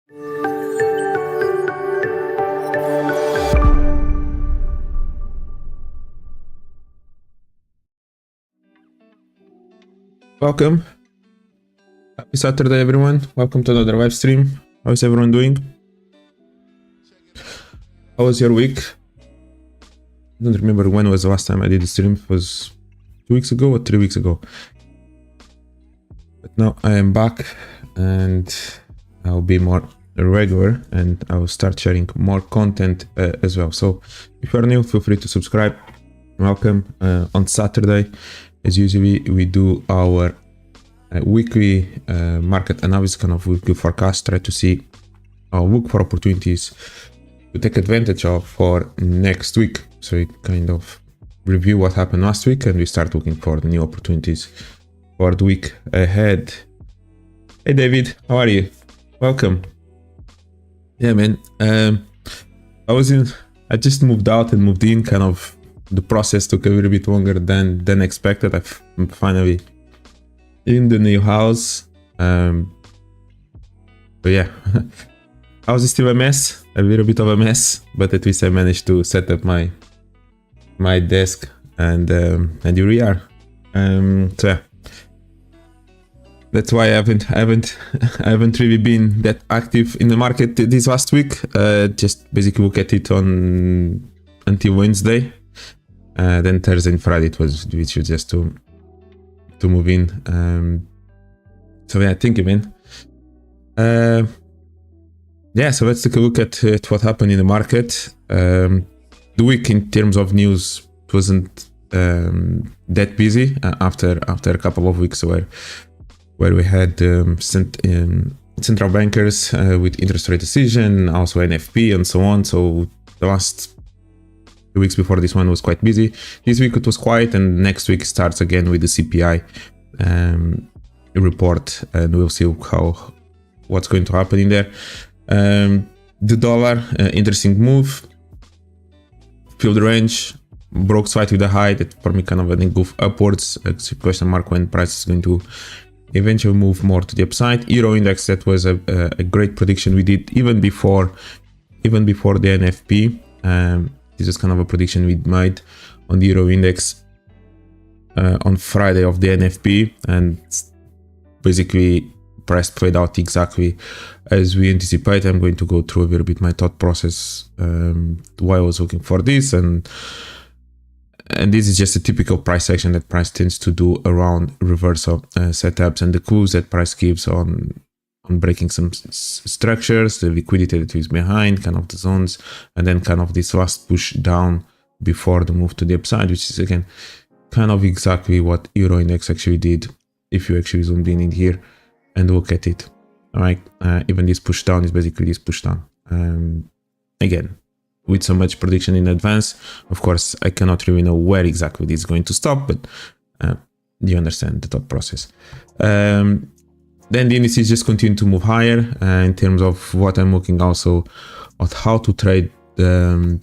Welcome. Happy Saturday, everyone. Welcome to another live stream. How is everyone doing? How was your week? I don't remember when was the last time I did a stream. It was 2 weeks ago or 3 weeks ago. But now I am back and I'll be more regular and I will start sharing more content as well. So if you are new, feel free to subscribe. Welcome. On Saturday, as usually, we do our weekly market analysis, kind of weekly forecast, try to see or look for opportunities to take advantage of for next week. So we kind of review what happened last week and we start looking for the new opportunities for the week ahead. Hey David, how are you? Welcome. Yeah, man. I just moved out and moved in. Kind of the process took a little bit longer than expected. I'm finally in the new house. But yeah, house is still a mess, a little bit of a mess, but at least I managed to set up my desk and here we are. So yeah, that's why I haven't really been that active in the market this last week. Just basically look at it until Wednesday. Then Thursday and Friday it was literally just to move in. So yeah, thank you, man. Yeah, so let's take a look at what happened in the market. The week in terms of news wasn't that busy after a couple of weeks where we had central bankers with interest rate decision, also NFP and so on. So the last 2 weeks before this one was quite busy. This week it was quiet, and next week starts again with the CPI report, and we'll see what's going to happen in there. The dollar, interesting move, filled the range, broke slightly the high. That for me kind of an move upwards. Question mark when price is going to eventually move more to the upside. Euro index, that was a great prediction we did even before the NFP. This is kind of a prediction we made on the Euro index on Friday of the NFP, and basically price played out exactly as we anticipated. I'm going to go through a little bit my thought process why I was looking for this, and this is just a typical price action that price tends to do around reversal setups, and the clues that price gives on breaking some structures, the liquidity that is behind, kind of the zones, and then kind of this last push down before the move to the upside, which is again kind of exactly what Euro index actually did. If you actually zoom in here and look at it, all right, even this push down is basically this push down. Again, with so much prediction in advance, of course, I cannot really know where exactly this is going to stop, but you understand the thought process. Then the indices just continue to move higher. In terms of what I'm looking also at how to trade the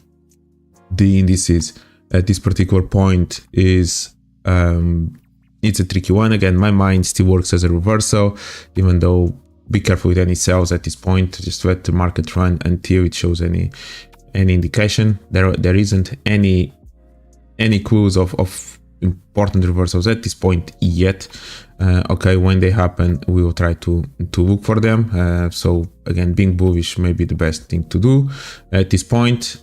indices at this particular point is it's a tricky one. Again, my mind still works as a reversal, even though be careful with any sells at this point. Just let the market run until it shows any indication. There isn't any clues of important reversals at this point yet. Okay, when they happen, we will try to look for them. So again, being bullish may be the best thing to do at this point.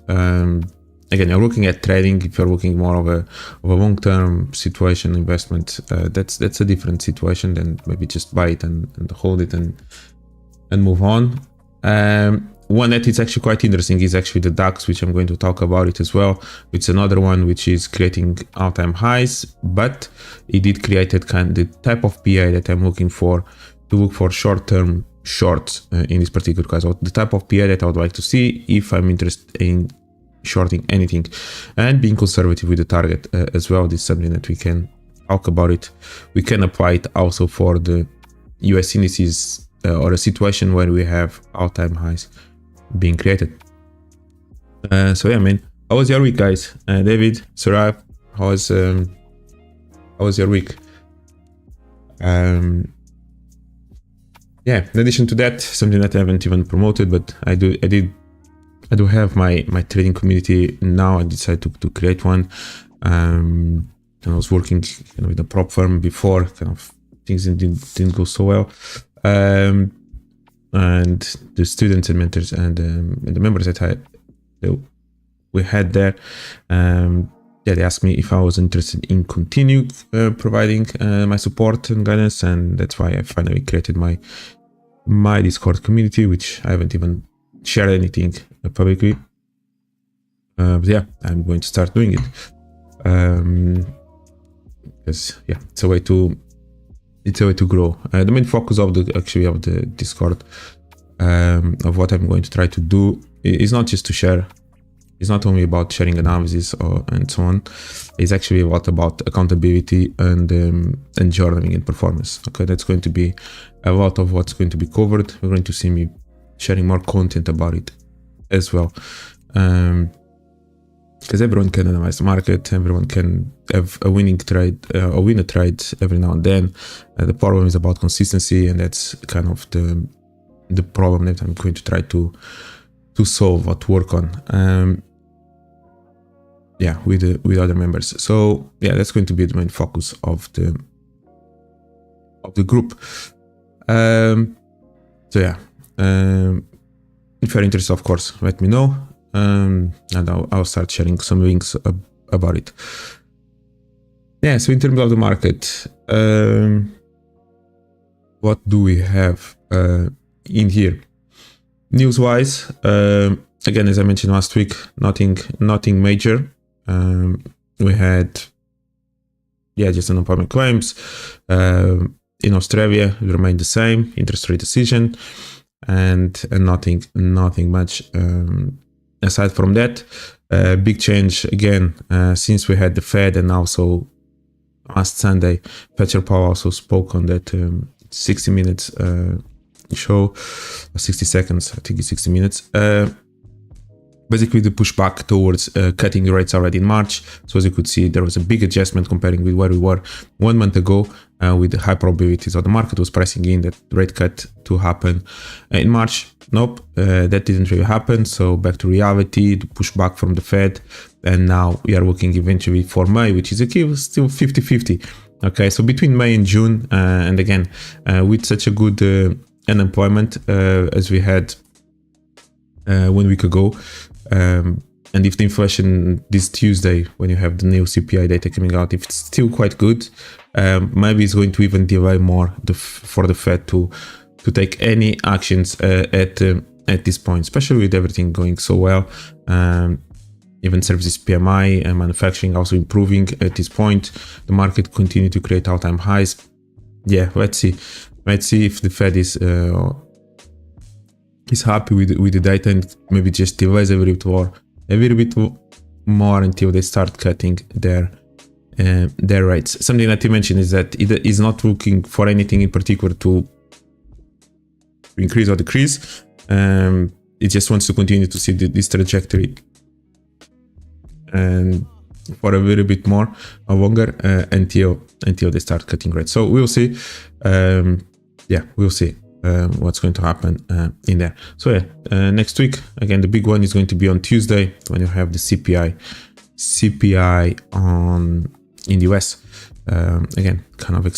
Again, you're looking at trading. If you're looking more of a long-term situation investment, that's a different situation than maybe just buy it and hold it and move on. One that is actually quite interesting is actually the DAX, which I'm going to talk about it as well. It's another one which is creating all-time highs, but it did create the type of PA that I'm looking for to look for short-term shorts in this particular case, or the type of PA that I would like to see if I'm interested in shorting anything, and being conservative with the target as well. This is something that we can talk about it. We can apply it also for the US indices or a situation where we have all-time highs being created. So yeah, man, how was your week, guys? David, Sarah, how was your week? Yeah, yeah, in addition to that, something that I haven't even promoted, but I do have my trading community now. I decided to create one. And I was working with a prop firm before, kind of things didn't go so well. And the students and mentors and the members that we had there, yeah, they asked me if I was interested in continue providing my support and guidance, and that's why I finally created my Discord community, which I haven't even shared anything publicly. But yeah, I'm going to start doing it because yeah, it's a way to grow. The main focus of the Discord, of what I'm going to try to do is not just to share. It's not only about sharing analysis and so on. It's actually a lot about accountability and journaling and performance. Okay, that's going to be a lot of what's going to be covered. We're going to see me sharing more content about it as well, because everyone can analyze the market. Everyone can have a winning trade or win a trade every now and then. The problem is about consistency, and that's kind of the problem that I'm going to try to solve or to work on. Yeah, with other members. So yeah, that's going to be the main focus of the group. So yeah, if you're interested, of course, let me know, and I'll start sharing some links about it. Yeah, so in terms of the market, what do we have in here? News-wise, again, as I mentioned last week, nothing major. We had, yeah, just unemployment claims. In Australia, it remained the same, interest rate decision, and nothing much aside from that. Big change again since we had the Fed, and also last Sunday, Pedro also spoke on that 60 minutes show, 60 seconds, I think it's 60 minutes. Basically the pushback towards cutting the rates already in March. So as you could see, there was a big adjustment comparing with where we were 1 month ago, with the high probabilities of the market was pricing in that rate cut to happen in March. Nope, that didn't really happen. So back to reality, the pushback from the Fed, and now we are looking eventually for May, which is still 50-50. Okay, so between May and June, and again, with such a good unemployment as we had 1 week ago, and if the inflation this Tuesday, when you have the new CPI data coming out, if it's still quite good, maybe it's going to even delay more for the Fed to take any actions at this point, especially with everything going so well. Even services PMI and manufacturing also improving at this point. The market continue to create all-time highs. Yeah, let's see if the Fed is happy with the data, and maybe just delays a little bit more until they start cutting their rates. Something that you mentioned is that it is not looking for anything in particular to increase or decrease. It just wants to continue to see this trajectory and for a little bit more or longer until they start cutting rates. So we'll see. Yeah, we'll see what's going to happen in there. So yeah, next week again, the big one is going to be on Tuesday, when you have the CPI in the US. Again, kind of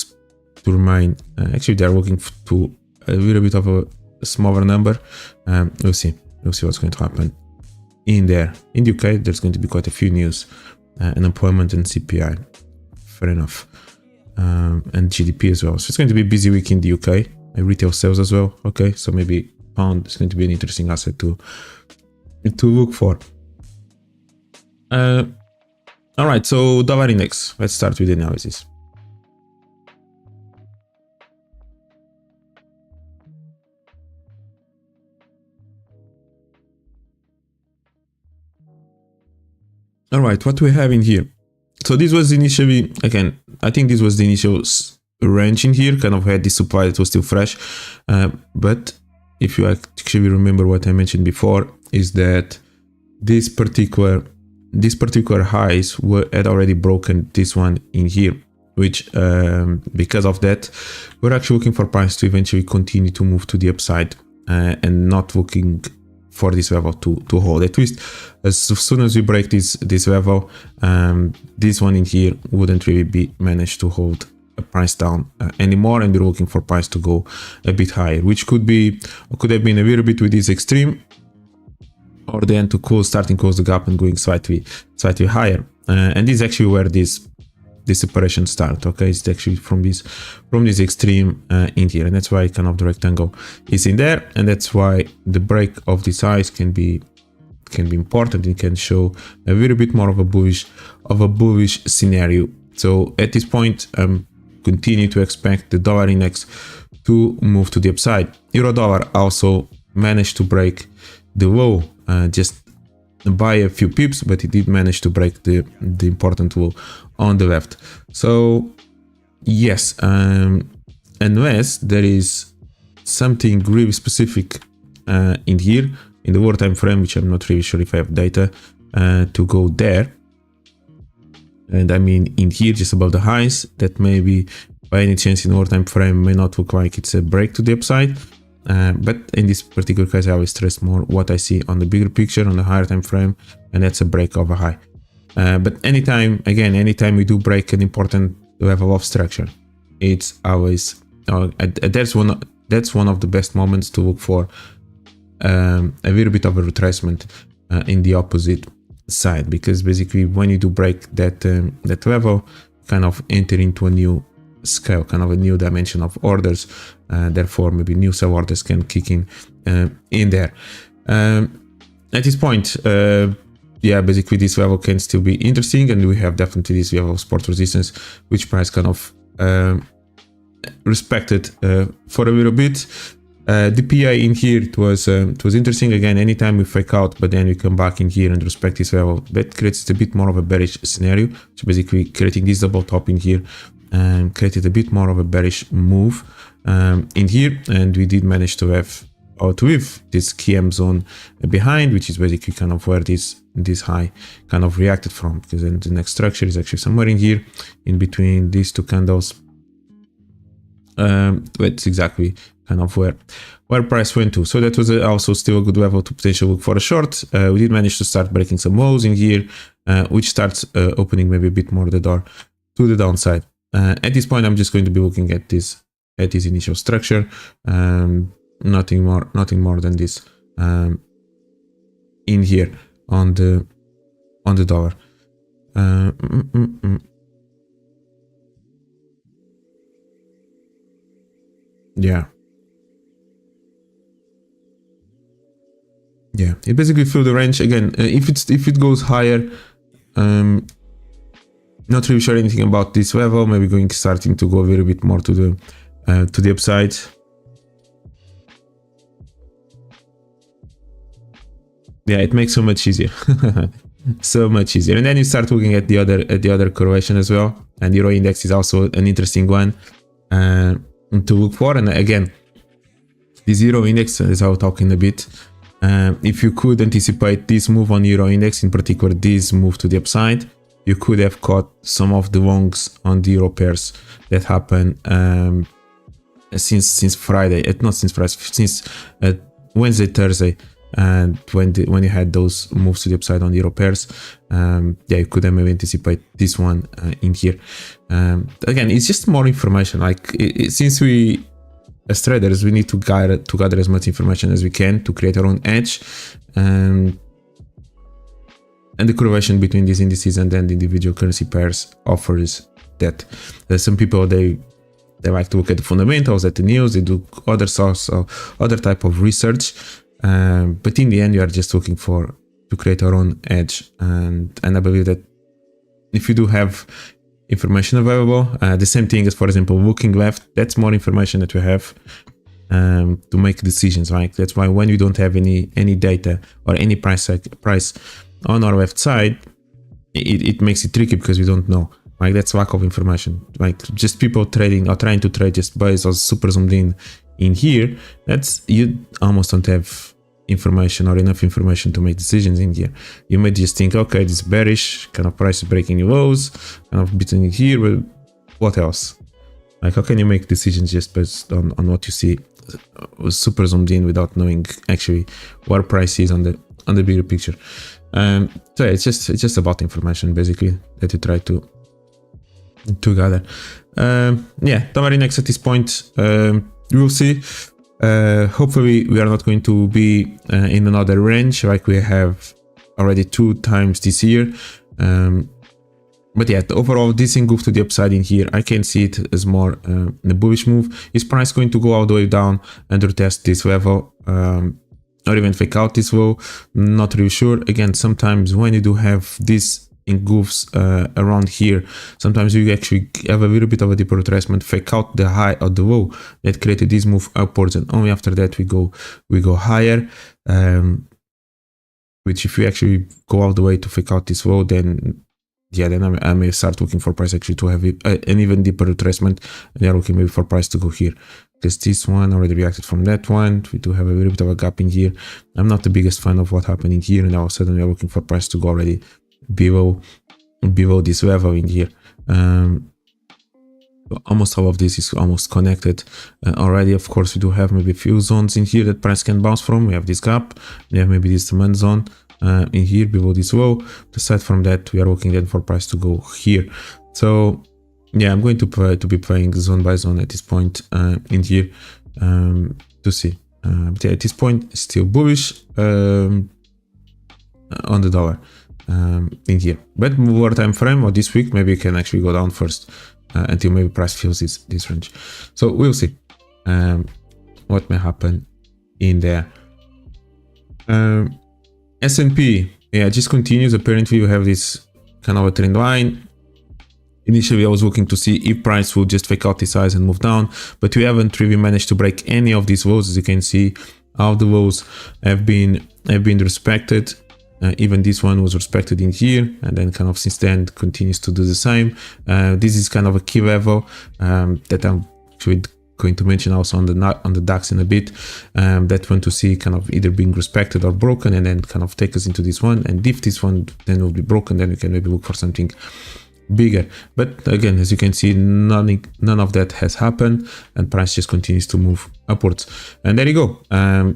to remain. Actually, they're looking to a little bit of a smaller number. We'll see what's going to happen in there. In the UK, there's going to be quite a few news, unemployment and CPI. Fair enough. And GDP as well. So it's going to be a busy week in the UK. Retail sales as well. Okay, so maybe pound is going to be an interesting asset to look for. All right, so dollar index. Let's start with the analysis. All right, what we have in here. So this was initially, again, I think this was the initial range in here, kind of had this supply that was still fresh. But if you actually remember what I mentioned before, is that these particular highs had already broken this one in here, which because of that, we're actually looking for price to eventually continue to move to the upside, and not looking for this level to hold. At least as soon as we break this level, this one in here wouldn't really be managed to hold a price down anymore, and we're looking for price to go a bit higher, which could have been a little bit with this extreme, or then to close the gap and going slightly higher. And this is actually where this separation start. Okay, it's actually from this extreme in here, and that's why kind of the rectangle is in there, and that's why the break of this size can be important. It can show a little bit more of a bullish scenario. So at this point, continue to expect the dollar index to move to the upside. Euro dollar also managed to break the low just by a few pips, but it did manage to break the important low on the left. So yes, unless there is something really specific in here in the lower time frame, which I'm not really sure if I have data to go there, and I mean in here just above the highs, that maybe by any chance in lower time frame may not look like it's a break to the upside. But in this particular case, I always stress more what I see on the bigger picture, on the higher time frame, and that's a break of a high. But anytime we do break an important level of structure, it's always that's one of the best moments to look for a little bit of a retracement in the opposite side, because basically when you do break that level, kind of enter into a new scale, kind of a new dimension of orders, therefore maybe new sell orders can kick in there. At this point, yeah, basically this level can still be interesting, and we have definitely this level of support resistance, which price kind of respected for a little bit. The PI in here, it was interesting. Again, anytime we fake out, but then we come back in here and respect this level, that creates a bit more of a bearish scenario. So basically creating this double top in here created a bit more of a bearish move in here, and we did manage to have outlive this KM zone behind, which is basically kind of where this high kind of reacted from, because then the next structure is actually somewhere in here in between these two candles. That's exactly kind of where price went to. So that was also still a good level to potentially look for a short. We did manage to start breaking some lows in here, which starts opening maybe a bit more the door to the downside. At this point, I'm just going to be looking at this initial structure, nothing more than this in here on the dollar. Yeah, it basically filled the range again. If it goes higher, not really sure anything about this level. Maybe starting to go a little bit more to the upside. Yeah, it makes so much easier, so much easier. And then you start looking at the other correlation as well. And Euro index is also an interesting one to look for. And again, this Euro index, as I'll talk in a bit, if you could anticipate this move on Euro index, in particular this move to the upside, you could have caught some of the longs on the Euro pairs that happened since Friday. Not since Friday, since Wednesday, Thursday, and when you had those moves to the upside on the Euro pairs. Yeah, you could have maybe anticipate this one in here. Again, it's just more information. Like since we as traders, we need to gather as much information as we can to create our own edge. And the correlation between these indices and then the individual currency pairs offers that. There's some people, they like to look at the fundamentals, at the news, they do other type of research. But in the end, you are just looking to create our own edge. And I believe that if you do have information available, the same thing as, for example, looking left, that's more information that we have to make decisions, right? That's why when we don't have any data or any price on our left side, it makes it tricky because we don't know. Like that's lack of information. Like just people trading or trying to trade just based on super zoomed in here. That's, you almost don't have information or enough information to make decisions in here. You might just think, okay, this bearish kind of price is breaking new lows, kind of between here, but what else? Like, how can you make decisions just based on what you see super zoomed in without knowing actually what price is on the bigger picture? So yeah, it's just about information basically that you try to gather. Yeah, dollar index at this point, we'll see. Hopefully we are not going to be in another range like we have already 2 times this year. But yeah, overall this move to the upside in here, I can see it as more a bullish move. Is price going to go all the way down and retest this level, or even fake out this low? Not really sure. Again, sometimes when you do have this engulfs around here, sometimes you actually have a little bit of a deeper retracement, fake out the high or the low that created this move upwards, and only after that we go higher. Which if you actually go all the way to fake out this low, then yeah, then I may start looking for price actually to have an even deeper retracement, and you're looking maybe for price to go here, because this one already reacted from that one. We do have a little bit of a gap in here. I'm not the biggest fan of what happened in here, and all of a sudden we're looking for price to go already below this level in here. Almost all of this is almost connected already. Of course, we do have maybe a few zones in here that price can bounce from. We have this gap, we have maybe this demand zone in here below this low. Aside from that, we are looking then for price to go here. So yeah, I'm going to be playing zone by zone at this point in here to see. But yeah, at this point, still bullish on the dollar in here. But more time frame or this week, maybe you can actually go down first until maybe price fills this range. So we'll see what may happen in there. S&P, yeah, just continues. Apparently you have this kind of a trend line. Initially I was looking to see if price will just fake out this size and move down, but we haven't really managed to break any of these lows. As you can see, all the lows have been respected. Even this one was respected in here, and then kind of since then continues to do the same. This is kind of a key level that I'm actually going to mention also on the DAX in a bit, that want to see kind of either being respected or broken, and then kind of take us into this one. And if this one then will be broken, then we can maybe look for something bigger. But again, as you can see, none of that has happened, and price just continues to move upwards. And there you go.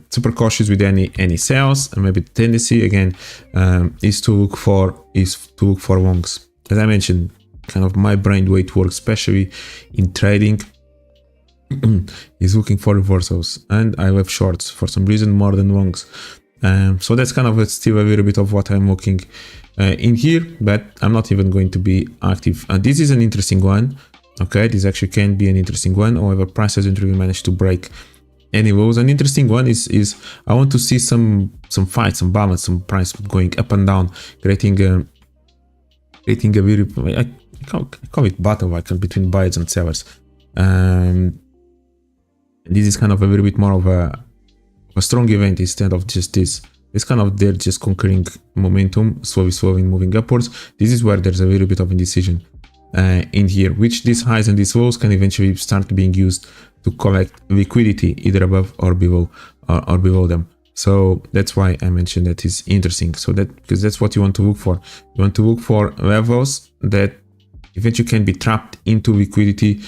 Super cautious with any sales, and maybe the tendency again is to look for longs. As I mentioned, kind of my brain, the way it works, especially in trading, is looking for reversals, and I have shorts for some reason more than longs. So that's kind of still a little bit of what I'm looking in here, but I'm not even going to be active. This is an interesting one. Okay, this actually can be an interesting one. However, price hasn't really managed to break any lows. An interesting one is I want to see some fight, some balance, some price going up and down, creating a very, I call it battle like between buyers and sellers. This is kind of a little bit more of a strong event instead of just this. It's kind of they're just conquering momentum, slowly moving upwards. This is where there's a little bit of indecision in here, which these highs and these lows can eventually start being used to collect liquidity either above or below them. So that's why I mentioned that is interesting. So because that's what you want to look for. You want to look for levels that eventually can be trapped into liquidity.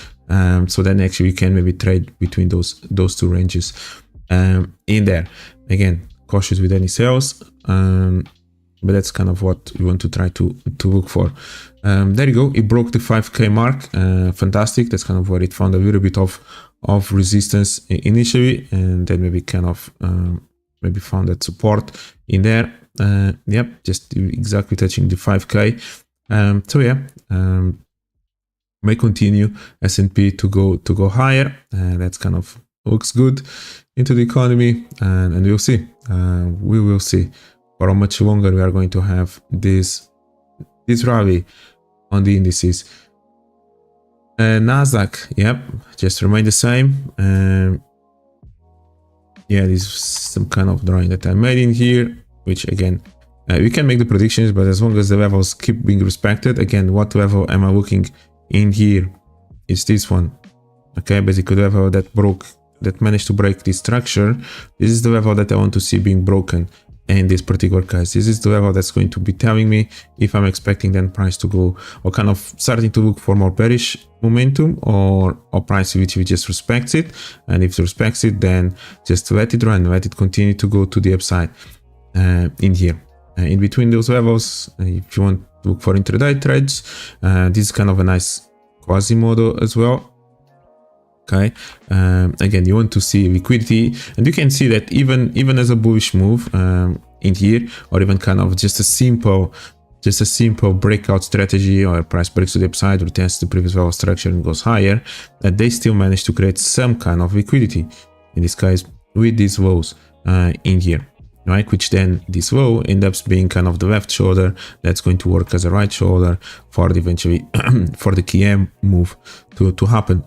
So then actually you can maybe trade between those two ranges in there. Again, cautious with any sales, but that's kind of what we want to try to look for. There you go. It broke the 5K mark. Fantastic. That's kind of where it found a little bit of resistance initially, and then maybe kind of maybe found that support in there. Yep, just exactly touching the 5K. So yeah, may continue S&P to go higher. That's kind of looks good into the economy, and we'll see. We will see for how much longer we are going to have this rally on the indices. NASDAQ, yep, just remain the same. Yeah, this is some kind of drawing that I made in here, which again, we can make the predictions, but as long as the levels keep being respected. Again, what level am I looking in here? Is this one. Okay, basically the level that managed to break this structure. This is the level that I want to see being broken. in this particular case. This is the level that's going to be telling me if I'm expecting then price to go, or kind of starting to look for more bearish momentum, or price which just respects it. And if it respects it, then just let it run, let it continue to go to the upside in here. In between those levels, if you want to look for intraday trades, this is kind of a nice quasi-model as well. Okay, again, you want to see liquidity, and you can see that even as a bullish move in here, or even kind of just a simple breakout strategy, or price breaks to the upside, retests the previous level structure and goes higher, that they still manage to create some kind of liquidity, in this case with these lows in here, right? Which then this low ends up being kind of the left shoulder that's going to work as a right shoulder for the eventually for the KM move to happen.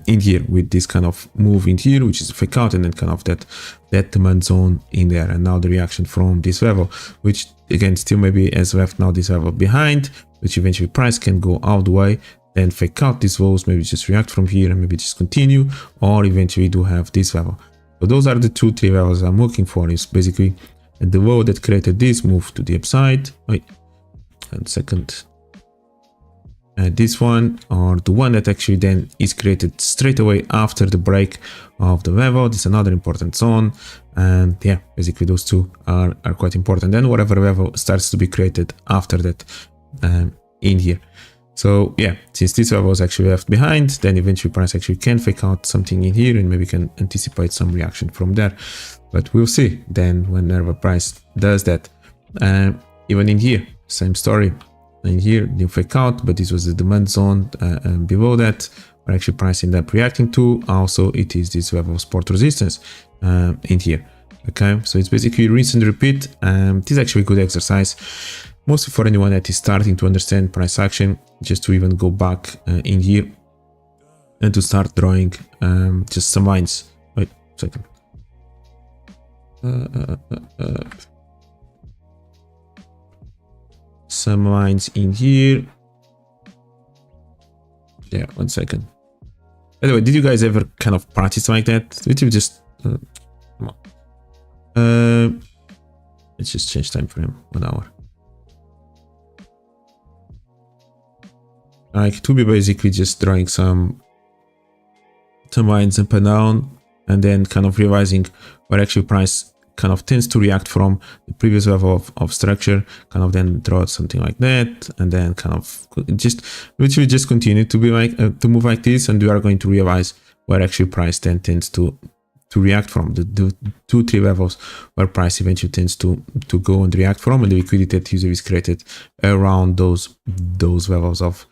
In here, with this kind of move in here, which is a fake out, and then kind of that demand zone in there, and now the reaction from this level, which again still maybe has left now this level behind, which eventually price can go out the way, then fake out these lows, maybe just react from here and maybe just continue, or eventually do have this level. So those are the 2-3 levels I'm looking for. Is basically the low that created this move to the upside. Wait, 1 second. This one, or the one that actually then is created straight away after the break of the level. This is another important zone, and yeah, basically those two are quite important. Then whatever level starts to be created after that in here. So yeah, since this level was actually left behind, then eventually price actually can fake out something in here and maybe can anticipate some reaction from there. But we'll see then whenever price does that. Even in here, same story. In here, new fake out, but this was the demand zone below that, where actually price ended up reacting to. Also, it is this level of support resistance in here. Okay, so it's basically rinse and repeat. This is actually a good exercise, mostly for anyone that is starting to understand price action, just to even go back in here and to start drawing just some lines. Wait a second. Some lines in here. Yeah, 1 second. By the way, did you guys ever kind of practice like that? Literally just come on. Let's just change time frame 1 hour. Like, to be basically just drawing some lines up and down, and then kind of realizing where actually price kind of tends to react from the previous level of structure, kind of then draw something like that, and then kind of just literally just continue to be like to move like this, and you are going to realize where actually price then tends to react from, the 2-3 levels where price eventually tends to go and react from, and the liquidity that usually is created around those levels of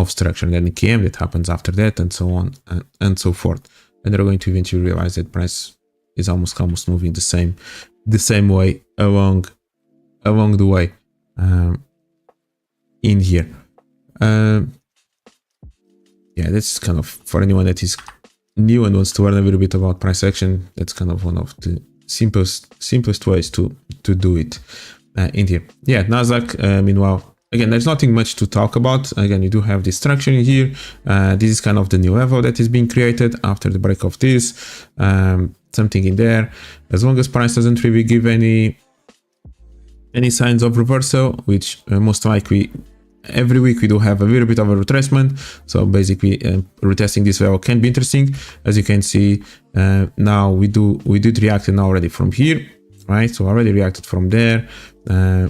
structure, and then the KM that happens after that, and so on and so forth. And they're going to eventually realize that price is almost moving the same way along the way in here. Yeah, that's kind of for anyone that is new and wants to learn a little bit about price action. That's kind of one of the simplest ways to do it in here. Yeah, NASDAQ. Meanwhile, again, there's nothing much to talk about. Again, you do have this structure in here. This is kind of the new level that is being created after the break of this. Something in there. As long as price doesn't really give any signs of reversal, which most likely every week we do have a little bit of a retracement. So basically, retesting this level can be interesting. As you can see, now we did react already from here, right? So already reacted from there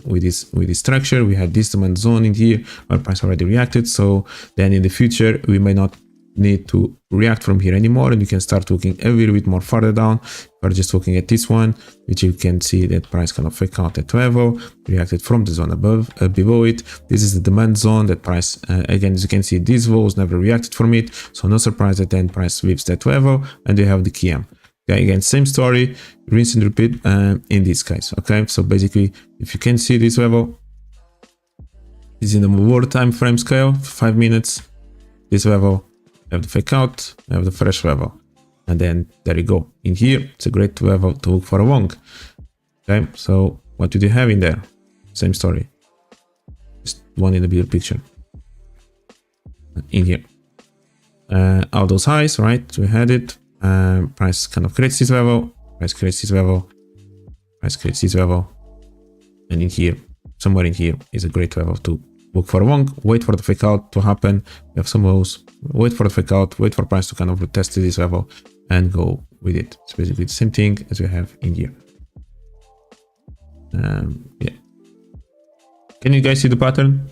with this structure. We had this demand zone in here where price already reacted. So then in the future we may not need to react from here anymore, and you can start looking a little bit more further down. We're just looking at this one, which you can see that price kind of fake out at level, reacted from the zone above, below it. This is the demand zone that price, again, as you can see, these lows never reacted from it, so no surprise that then price leaves that level, and you have the KM. Okay, again, same story, rinse and repeat in this case. Okay, so basically, if you can see this level, this is in the lower time frame scale, 5 minutes, this level, have the fake out, have the fresh level, and then there you go. In here, it's a great level to look for a long. Okay, so what do you have in there? Same story, just one in the bigger picture. In here, all those highs, right? We had it. Price kind of creates this level. Price creates this level. price creates this level, and in here, somewhere in here is a great level to look for long, wait for the fake out to happen. We have some lows, wait for the fake out, wait for price to kind of retest this level and go with it. It's basically the same thing as we have in here. Yeah. Can you guys see the pattern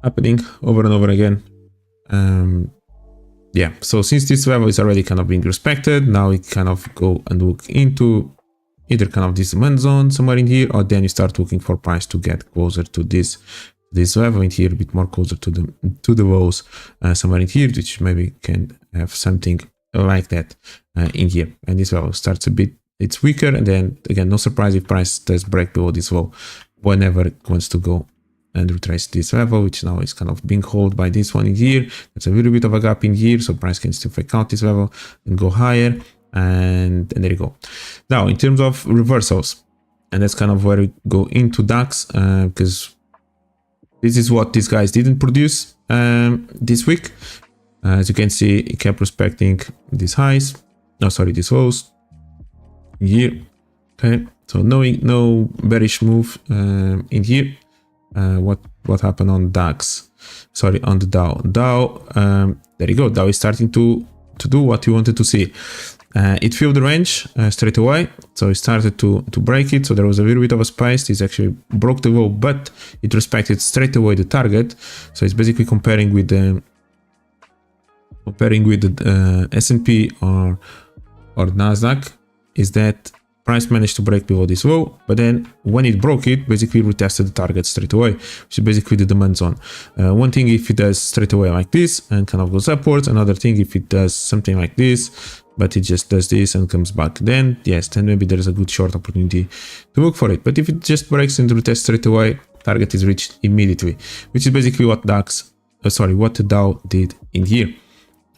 happening over and over again? Yeah, so since this level is already kind of being respected, now we kind of go and look into either kind of this demand zone somewhere in here, or then you start looking for price to get closer to this level in here, a bit more closer to the lows somewhere in here, which maybe can have something like that in here. And this level starts a bit, it's weaker, and then again, no surprise if price does break below this low whenever it wants to go and retrace this level, which now is kind of being held by this one in here. There's a little bit of a gap in here, so price can still fake out this level and go higher, and there you go. Now in terms of reversals, and that's kind of where we go into DAX, because this is what these guys didn't produce this week. As you can see, it kept respecting these highs, these lows here. Okay, so no bearish move in here. What happened on DAX? Sorry, on the Dow. There you go. Dow is starting to do what you wanted to see. It filled the range straight away, so it started to break it. So there was a little bit of a space. This actually broke the low, but it respected straight away the target. So it's basically comparing with the S&P or NASDAQ. Is that price managed to break below this low, but then when it broke it, basically retested the target straight away, which is basically the demand zone. One thing if it does straight away like this and kind of goes upwards, another thing if it does something like this, but it just does this and comes back, then yes, then maybe there is a good short opportunity to look for it. But if it just breaks and retests straight away, target is reached immediately, which is basically what what the Dow did in here.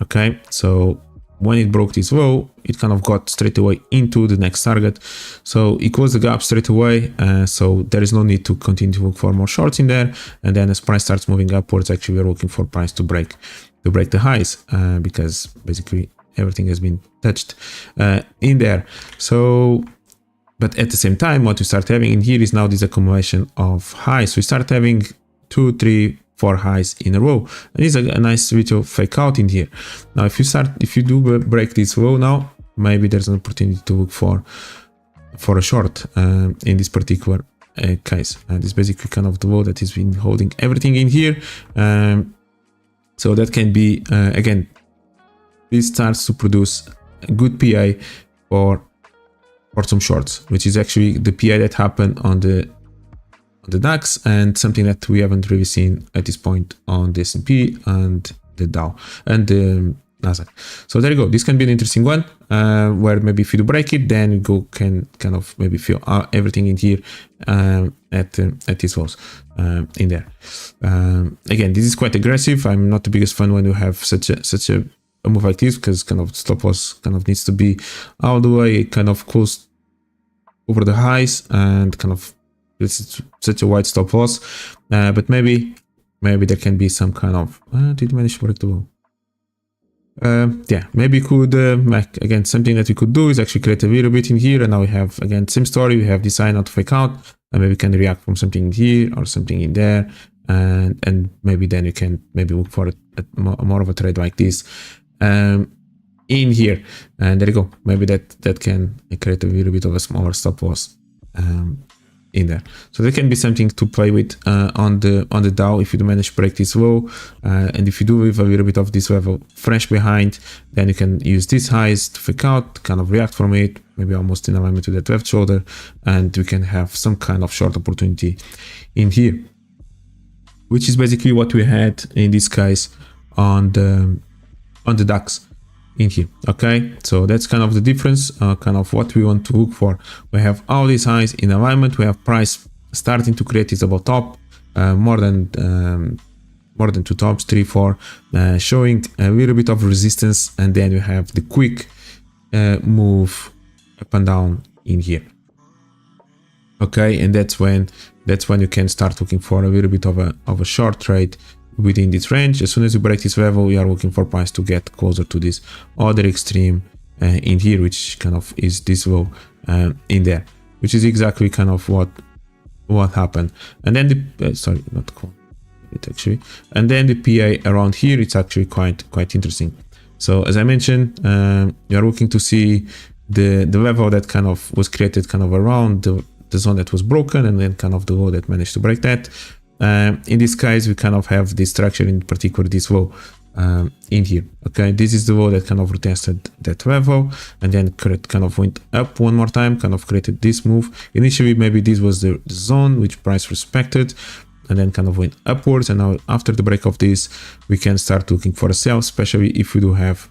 Okay, so when it broke this low, it kind of got straight away into the next target. So it closed the gap straight away. So there is no need to continue to look for more shorts in there. And then as price starts moving upwards, actually we're looking for price to break the highs, because basically everything has been touched in there. So, but at the same time, what we start having in here is now this accumulation of highs. So we start having 2, 3, 4 highs in a row, and it's a nice little fake out in here. Now if you do break this low now, maybe there's an opportunity to look for a short in this particular case. And it's basically kind of the low that has been holding everything in here. So that can be again, this starts to produce a good PA for some shorts, which is actually the PA that happened on the DAX, and something that we haven't really seen at this point on the S&P and the Dow and the NASDAQ. So there you go. This can be an interesting one, where maybe if you do break it, then you can kind of maybe fill everything in here at these lows in there. Again, this is quite aggressive. I'm not the biggest fan when you have such a move like this, because kind of stop loss kind of needs to be all the way kind of close over the highs, and kind of it's such a wide stop loss, but maybe there can be some kind of did manage to break the low. Yeah, maybe could like again, something that we could do is actually create a little bit in here, and now we have again same story. We have this sign not to fake out, and maybe we can react from something in here or something in there, and maybe then you can maybe look for more of a trade like this in here, and there you go. Maybe that can create a little bit of a smaller stop loss in there. So there can be something to play with on the Dow if you do manage to break this low, and if you do leave a little bit of this level fresh behind, then you can use these highs to fake out, kind of react from it, maybe almost in alignment to that left shoulder, and we can have some kind of short opportunity in here, which is basically what we had in this case on the DAX in here. Okay, so that's kind of the difference, kind of what we want to look for. We have all these highs in alignment. We have price starting to create this double top, more than 2 tops, 3, 4, showing a little bit of resistance, and then you have the quick move up and down in here. Okay, and that's when you can start looking for a little bit of a short trade within this range. As soon as you break this level, we are looking for price to get closer to this other extreme in here, which kind of is this low in there, which is exactly kind of what happened. And then the sorry, not call it actually, and then the PA around here, it's actually quite interesting. So as I mentioned, you're looking to see the level that kind of was created kind of around the zone that was broken, and then kind of the low that managed to break that. In this case, we kind of have this structure, in particular this low in here. Okay, this is the low that kind of retested that level, and then kind of went up one more time, kind of created this move. Initially, maybe this was the zone which price respected, and then kind of went upwards. And now after the break of this, we can start looking for a sell, especially if we do have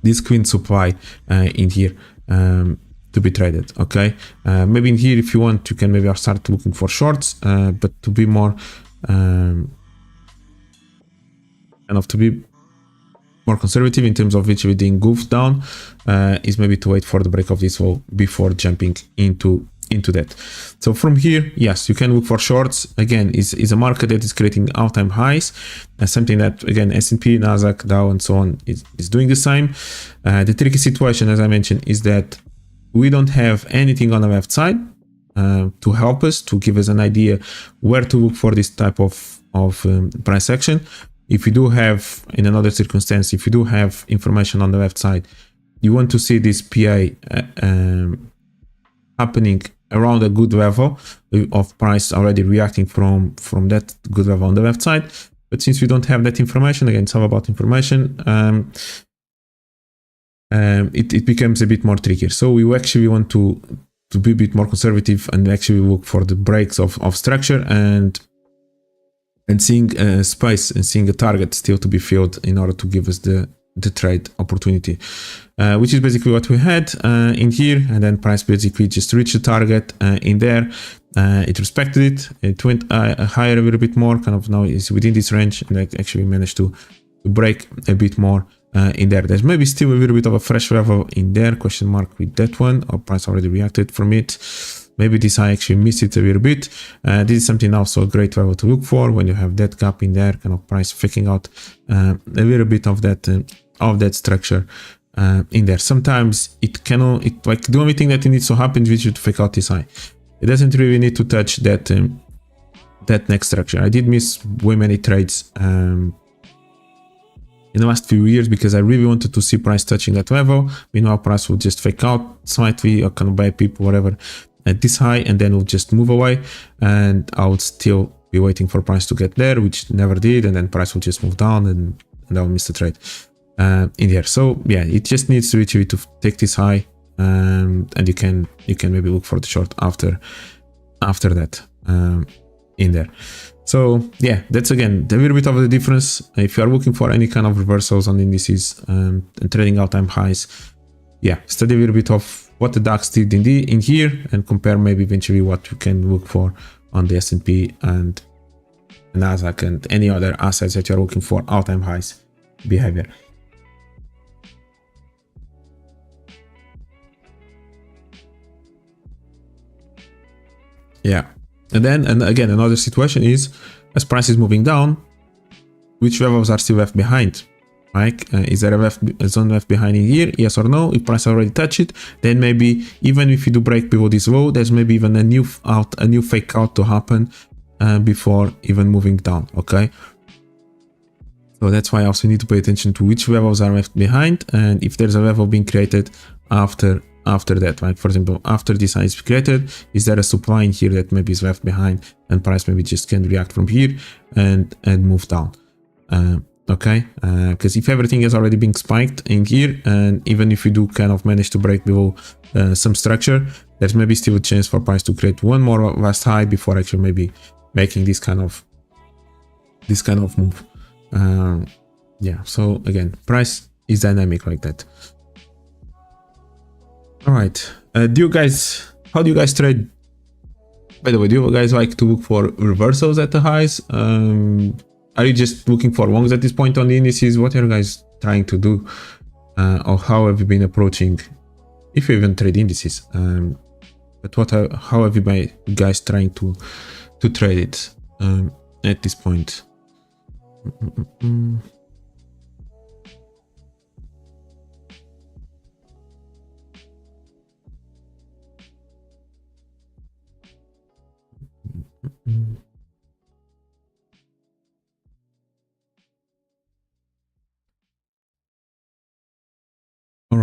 this clean supply in here to be traded. Okay, maybe in here, if you want, you can maybe start looking for shorts, but to be more to be more conservative in terms of which we didn't goof down, is maybe to wait for the break of this wall before jumping into that. So from here, yes, you can look for shorts. Again, is a market that is creating all-time highs, something that, again, S&P, NASDAQ, Dow, and so on is doing the same. The tricky situation, as I mentioned, is that we don't have anything on the left side to help us, to give us an idea where to look for this type of price action. If you do have, in another circumstance, if you do have information on the left side, you want to see this PA happening around a good level of price already reacting from that good level on the left side. But since we don't have that information, again, it's all about information, it becomes a bit more trickier. So we actually want to be a bit more conservative and actually look for the breaks of structure and seeing a space and seeing a target still to be filled in order to give us the trade opportunity, which is basically what we had in here. And then price basically just reached the target in there. It respected it. It went higher a little bit more, kind of now is within this range, and it actually managed to break a bit more in there. There's maybe still a little bit of a fresh level in there, question mark with that one, or price already reacted from it. Maybe this I actually missed it a little bit. This is something also a great level to look for when you have that gap in there, kind of price faking out a little bit of that structure in there. Sometimes it cannot, like the only thing that it needs to happen is to fake out this high. It doesn't really need to touch that next structure. I did miss way many trades in the last few years because I really wanted to see price touching that level. Meanwhile, price will just fake out slightly or kind of buy people, whatever, at this high, and then we'll just move away, and I would still be waiting for price to get there, which never did, and then price will just move down, and I'll miss the trade in here. So yeah, it just needs to reach to take this high, and you can maybe look for the short after that in there. So yeah, that's again a little bit of the difference. If you are looking for any kind of reversals on indices and trading all-time highs, yeah, study a little bit of what the DAX did in here and compare maybe eventually what you can look for on the S&P and NASDAQ and any other assets that you're looking for all-time highs behavior. Yeah, and again, another situation is as price is moving down, which levels are still left behind? Like, is there a zone left behind in here? Yes or no? If price already touched it, then maybe even if you do break below this low, there's maybe even a new fake out to happen before even moving down. Okay, so that's why I also need to pay attention to which levels are left behind, and if there's a level being created after that. Like for example, after this high is created, is there a supply in here that maybe is left behind, and price maybe just can react from here and move down. Okay, because if everything has already been spiked in here, and even if you do kind of manage to break below some structure, there's maybe still a chance for price to create one more last high before actually maybe making this kind of move. Yeah, so again, price is dynamic like that. All right, how do you guys trade? By the way, do you guys like to look for reversals at the highs? Are you just looking for longs at this point on the indices? What are you guys trying to do? Or how have you been approaching, if you even trade indices? But how have you guys trying to trade it at this point?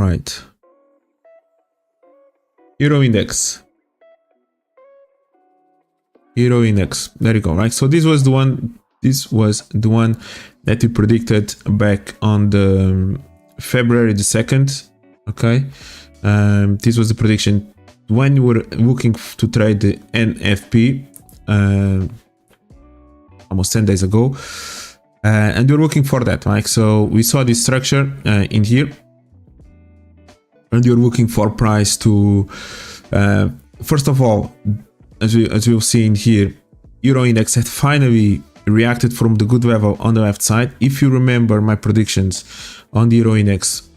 right. Euro index. Euro index. There you go, right? So this was the one. This was the one that we predicted back on the February the 2nd. Okay, this was the prediction when we were looking to trade the NFP almost 10 days ago, and we were looking for that, right? So we saw this structure in here, and you're looking for price to first of all, as we'll see in here, Euro index had finally reacted from the good level on the left side. If you remember my predictions on the Euro index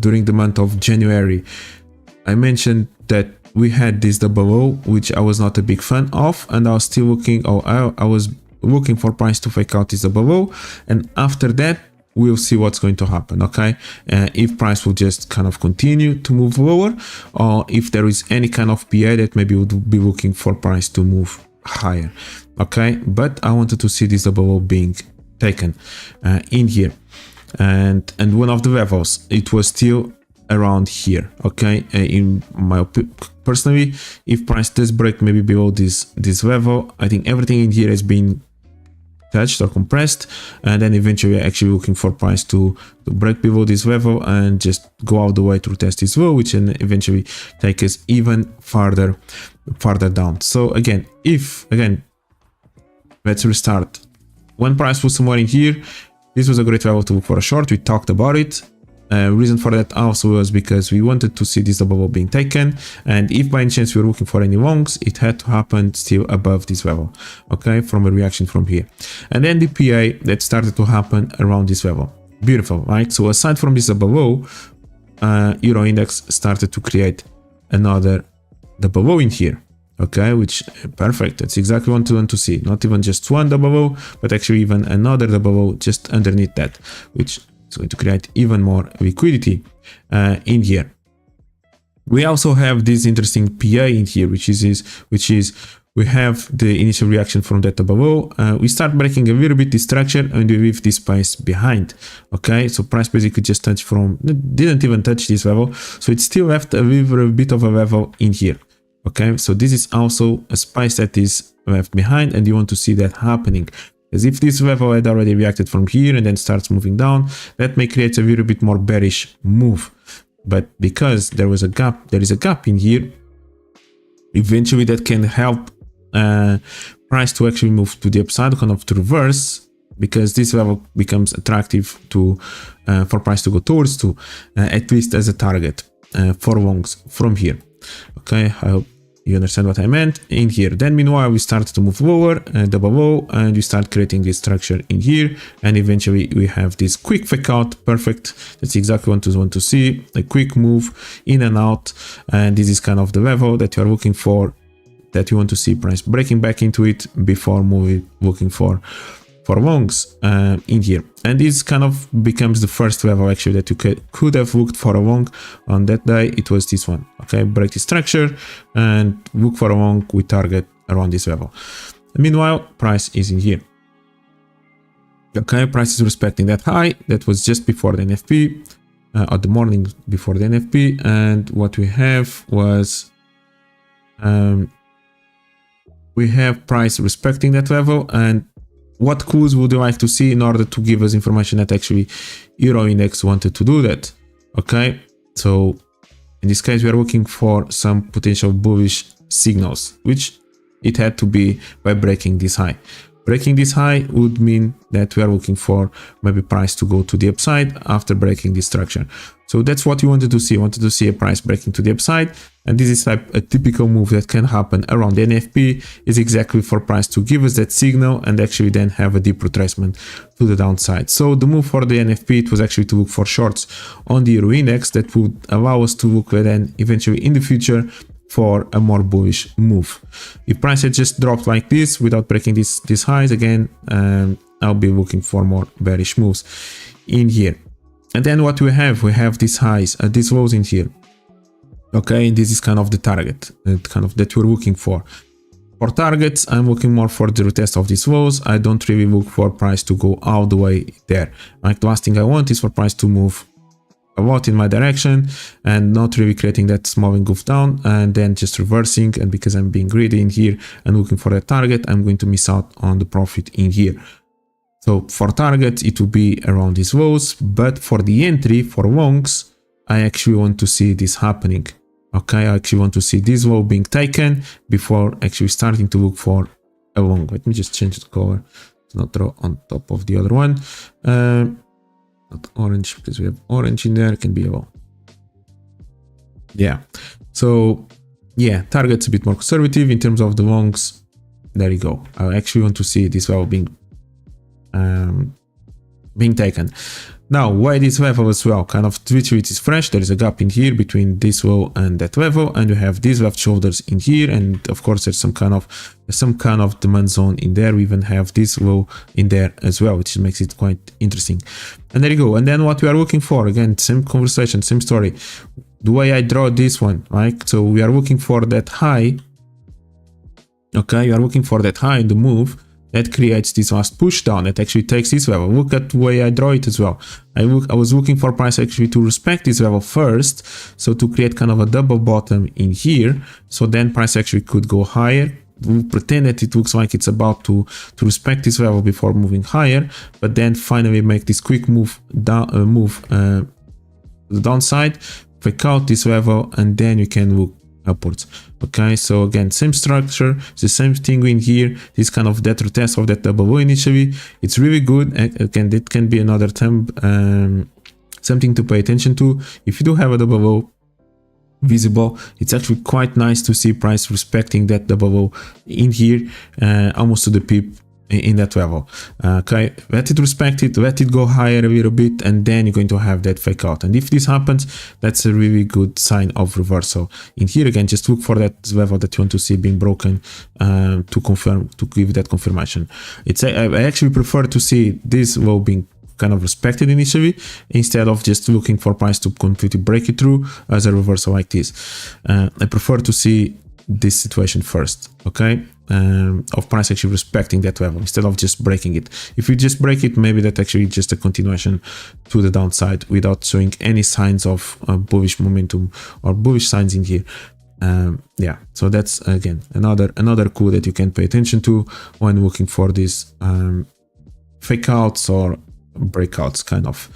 during the month of January, I mentioned that we had this double O, which I was not a big fan of, and I was still looking, I was looking for price to fake out this double O, and after that we'll see what's going to happen. Okay, if price will just kind of continue to move lower, or if there is any kind of PA that maybe would be looking for price to move higher. Okay, but I wanted to see this double O being taken in here, and one of the levels, it was still around here. Okay, in my opinion, personally, if price does break maybe below this level, I think everything in here has been touched or compressed, and then eventually we're actually looking for price to break below this level and just go all the way to test this low, which can eventually take us even farther down. So again, let's restart. When price was somewhere in here, this was a great level to look for a short. We talked about it. Reason for that also was because we wanted to see this double being taken, and if by any chance we were looking for any longs, it had to happen still above this level, okay, from a reaction from here. And then the PA that started to happen around this level. Beautiful, right? So aside from this double low, Euro index started to create another double low in here, okay, which perfect. That's exactly what we want to see. Not even just one double low, but actually even another double low just underneath that, which it's going to create even more liquidity in here. We also have this interesting PA in here, which is we have the initial reaction from that below. We start breaking a little bit this structure and we leave this price behind. Okay, so price basically just didn't even touch this level, so it still left a little bit of a level in here. Okay, so this is also a spice that is left behind, and you want to see that happening. As if this level had already reacted from here and then starts moving down, that may create a little bit more bearish move. But because there is a gap in here, eventually that can help price to actually move to the upside, kind of to reverse, because this level becomes attractive to for price to go towards to, at least as a target for longs from here. Okay, I hope you understand what I meant in here. Then meanwhile we start to move lower, double low, and we start creating this structure in here, and eventually we have this quick fake out. Perfect, that's exactly what we want to see, a quick move in and out, and this is kind of the level that you are looking for, that you want to see price breaking back into it before looking for longs in here. And this kind of becomes the first level actually that you could have looked for a long on that day. It was this one. Okay, break the structure and look for a long with target around this level. Meanwhile, price is in here. Okay, price is respecting that high that was just before the NFP, or the morning before the NFP, and what we have was we have price respecting that level. And what clues would you like to see in order to give us information that actually Euro index wanted to do that? Okay, so in this case we are looking for some potential bullish signals, which it had to be by breaking this high. Breaking this high would mean that we are looking for maybe price to go to the upside after breaking this structure. So that's what you wanted to see. You wanted to see a price breaking to the upside, and this is a typical move that can happen around the NFP, is exactly for price to give us that signal and actually then have a deep retracement to the downside. So the move for the NFP, it was actually to look for shorts on the Euro index that would allow us to look then eventually in the future for a more bullish move. If price had just dropped like this without breaking these highs again, I'll be looking for more bearish moves in here. And then what we have these highs, these lows in here. Okay, this is kind of the target, kind of that we're looking for. For targets, I'm looking more for the retest of these lows. I don't really look for price to go all the way there. Like the last thing I want is for price to move lot in my direction and not really creating that small goof down and then just reversing. And because I'm being greedy in here and looking for a target, I'm going to miss out on the profit in here. So for target, it will be around these lows, but for the entry for longs, I actually want to see this happening. Okay, I actually want to see this low being taken before actually starting to look for a long. Let me just change the color to not draw on top of the other one. Not orange because we have orange in there, it can be a low. Yeah, so yeah, target's a bit more conservative in terms of the longs. There you go. I actually want to see this level being taken. Now, why this level as well? Kind of literally it is fresh. There is a gap in here between this low and that level, and you have these left shoulders in here, and of course there's some kind of demand zone in there. We even have this low in there as well, which makes it quite interesting. And there you go. And then what we are looking for, again, same conversation, same story. The way I draw this one, right? So we are looking for that high. Okay, you are looking for that high in the move that creates this last push down that actually takes this level. Look at the way I draw it as well. I was looking for price actually to respect this level first, so to create kind of a double bottom in here, so then price actually could go higher. We'll pretend that it looks like it's about to respect this level before moving higher, but then finally make this quick move down, to the downside, fake out this level, and then you can look upwards. Okay, so again, same structure, the same thing in here, this kind of that retest of that double low initially. It's really good. Again, that can be another term, something to pay attention to. If you do have a double low visible, it's actually quite nice to see price respecting that double low in here, almost to the pip in that level. Okay, let it respect it, let it go higher a little bit, and then you're going to have that fake out. And if this happens, that's a really good sign of reversal. In here again, just look for that level that you want to see being broken, to confirm, to give that confirmation. I actually prefer to see this low being kind of respected initially, instead of just looking for price to completely break it through as a reversal like this. I prefer to see this situation first, okay, of price actually respecting that level instead of just breaking it. If you just break it, maybe that's actually just a continuation to the downside without showing any signs of bullish momentum or bullish signs in here. Yeah, so that's again another clue that you can pay attention to when looking for these fake outs or breakouts kind of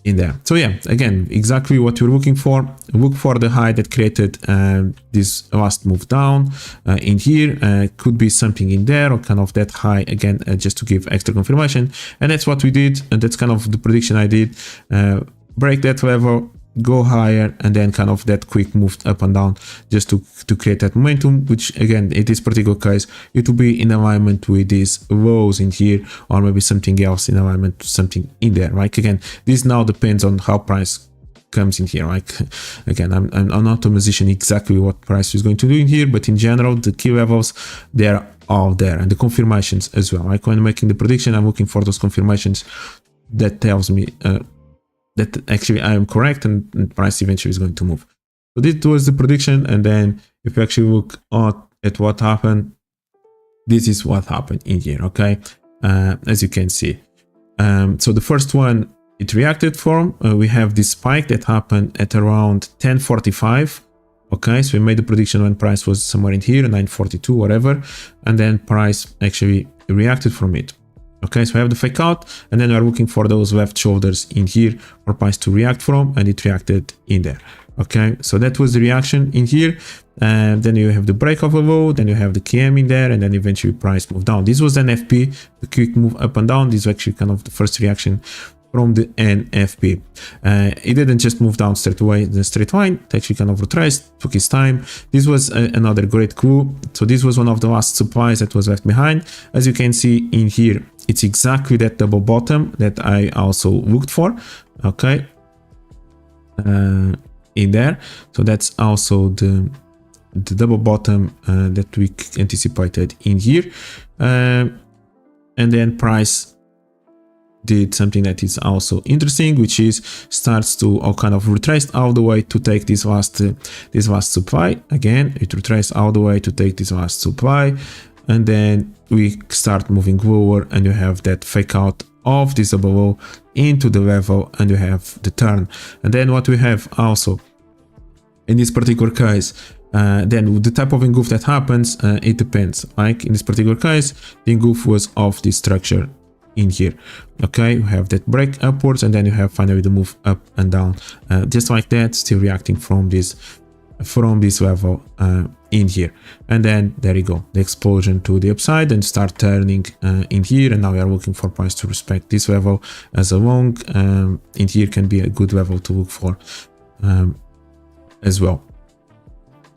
in there. So yeah, again, exactly what you're looking for. Look for the high that created this last move down in here. Could be something in there or kind of that high again, just to give extra confirmation. And that's what we did, and that's kind of the prediction I did. Break that level, go higher, and then kind of that quick move up and down just to create that momentum, which again, in this particular case, it will be in alignment with these lows in here, or maybe something else in alignment to something in there, right? Again, this now depends on how price comes in here, right? Again, I'm not a musician exactly what price is going to do in here, but in general, the key levels, they're all there, and the confirmations as well. Like when making the prediction, I'm looking for those confirmations that tells me that actually I am correct and price eventually is going to move. So this was the prediction, and then if you actually look at what happened, this is what happened in here, okay? As you can see. So the first one, it reacted from, we have this spike that happened at around 10:45, okay? So we made the prediction when price was somewhere in here, 9:42, whatever, and then price actually reacted from it. Okay, so we have the fake out, and then we are looking for those left shoulders in here for price to react from, and it reacted in there. Okay, so that was the reaction in here, and then you have the break of a low, then you have the KM in there, and then eventually price moved down. This was NFP, the quick move up and down. This was actually kind of the first reaction from the NFP. It didn't just move down straight away in a straight line, it actually kind of retraced, took its time. This was another great clue. So this was one of the last supplies that was left behind. As you can see in here, it's exactly that double bottom that I also looked for, okay, in there. So that's also the double bottom that we anticipated in here. And then price did something that is also interesting, which is starts to all kind of retrace all the way to take this last supply. Again, it retraced all the way to take this last supply, and then we start moving lower, and you have that fake out of this double low into the level, and you have the turn. And then what we have also in this particular case, then the type of engulf that happens, it depends. Like in this particular case, the engulf was of this structure in here. Okay, you have that break upwards, and then you have finally the move up and down, just like that, still reacting from this level in here. And then there you go, the explosion to the upside, and start turning in here. And now we are looking for price to respect this level as a long. In here can be a good level to look for as well.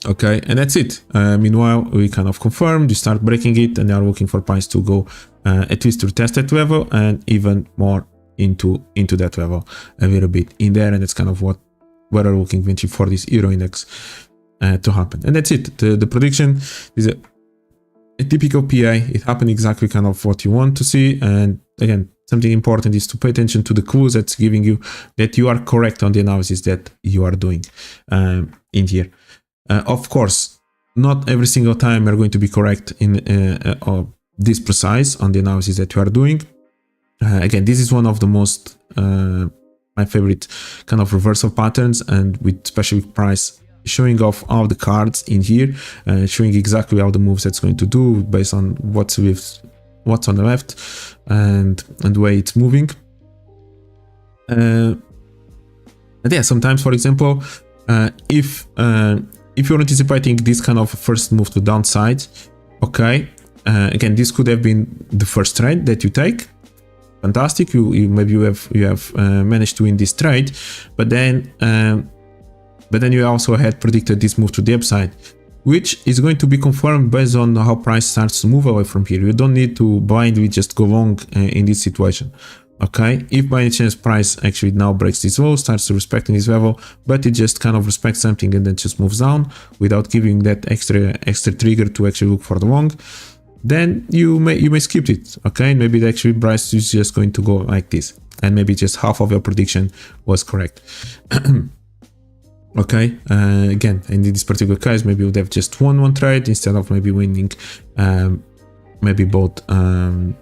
Okay, and that's it. Meanwhile, we kind of confirmed, you start breaking it, and they are looking for price to go at least to test that level, and even more into that level a little bit in there. And that's kind of what we're looking eventually for this Euro index to happen. And that's it. The prediction is a typical PA. It happened exactly kind of what you want to see. And again, something important is to pay attention to the clues that's giving you that you are correct on the analysis that you are doing in here. Of course, not every single time you're going to be correct in this precise on the analysis that you are doing. Again, this is one of the most my favorite kind of reversal patterns, and with especially price showing off all the cards in here, showing exactly all the moves that's going to do based on what's on the left and the way it's moving. And yeah, sometimes, for example, if you're anticipating this kind of first move to downside, okay, again, this could have been the first trade that you take. Fantastic, maybe you have managed to win this trade, but then you also had predicted this move to the upside, which is going to be confirmed based on how price starts to move away from here. You don't need to blindly just go long in this situation. Okay, if by any chance price actually now breaks this low, starts respecting this level, but it just kind of respects something and then just moves down without giving that extra trigger to actually look for the long, then you may skip it. Okay, maybe the actually price is just going to go like this, and maybe just half of your prediction was correct. Okay, again, in this particular case, maybe you would have just won one trade instead of maybe winning maybe both, kind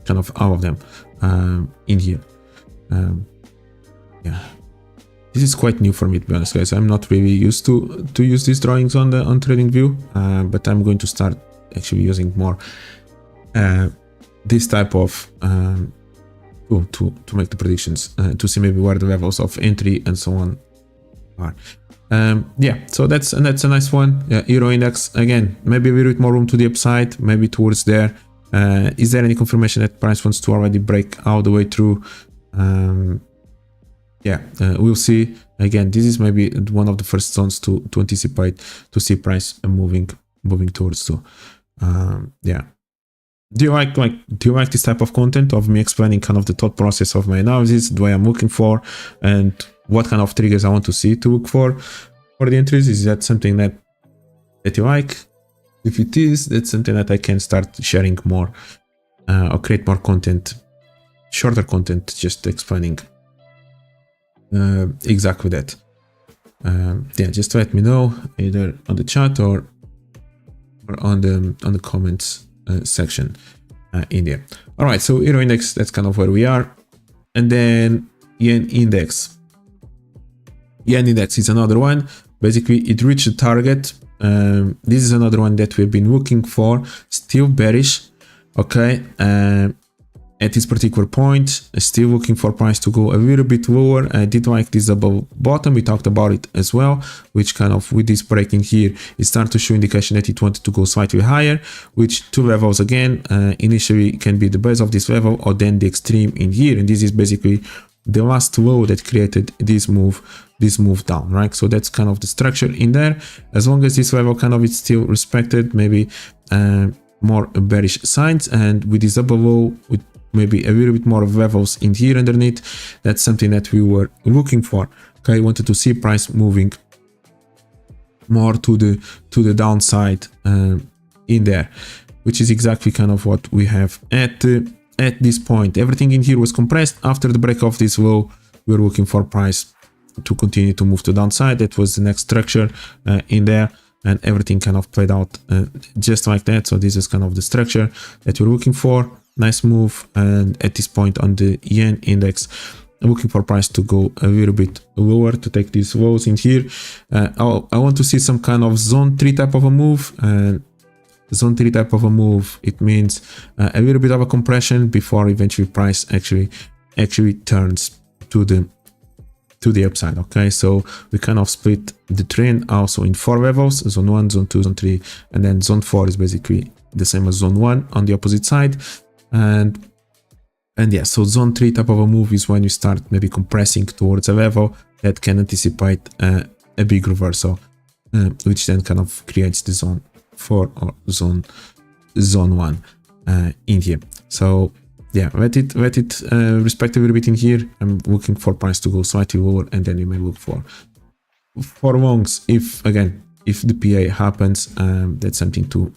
of all of them in here. Yeah, this is quite new for me, to be honest, guys. I'm not really used to use these drawings on TradingView, but I'm going to start actually using more this type of tool to make the predictions, to see maybe where the levels of entry and so on are. Yeah, so that's a nice one. Euro index, again, maybe a little bit more room to the upside, maybe towards there. Is there any confirmation that price wants to already break all the way through? Yeah, we'll see. Again, this is maybe one of the first zones to anticipate, to see price moving towards to. Yeah. Do you like this type of content of me explaining kind of the thought process of my analysis, the way I'm looking for, and what kind of triggers I want to see to look for the entries? Is that something that you like? If it is, that's something that I can start sharing more, or create more content, shorter content, just explaining exactly that. Yeah, just let me know either on the chat or on the comments section in there. All right, so Euro index, that's kind of where we are. And then yen index. Yen index is another one. Basically, it reached the target. This is another one that we've been looking for, still bearish. Okay, at this particular point, still looking for price to go a little bit lower. I did like this double bottom, we talked about it as well, which kind of with this breaking here, it started to show indication that it wanted to go slightly higher, which two levels again, initially can be the base of this level or then the extreme in here. And this is basically the last low that created this move down, right? So that's kind of the structure in there. As long as this level kind of is still respected, maybe more bearish signs, and with this double low, with maybe a little bit more of levels in here underneath, that's something that we were looking for. Okay, wanted to see price moving more to the downside in there, which is exactly kind of what we have at this point. Everything in here was compressed. After the break of this low, we were looking for price to continue to move to downside. That was the next structure in there, and everything kind of played out just like that. So this is kind of the structure that we're looking for. nice move, and at this point on the yen index, I'm looking for price to go a little bit lower to take these lows in here. I want to see some kind of zone 3 type of a move, and zone 3 type of a move, it means a little bit of a compression before eventually price actually turns to the upside. Okay, so we kind of split the trend also in 4 levels: zone 1, zone 2, zone 3, and then zone 4 is basically the same as zone 1 on the opposite side. And yeah, so zone 3 type of a move is when you start maybe compressing towards a level that can anticipate a big reversal, which then kind of creates the zone 4 or zone 1 in here. So yeah, let it respect a little bit in here. I'm looking for price to go slightly lower, and then you may look for longs if the PA happens. That's something to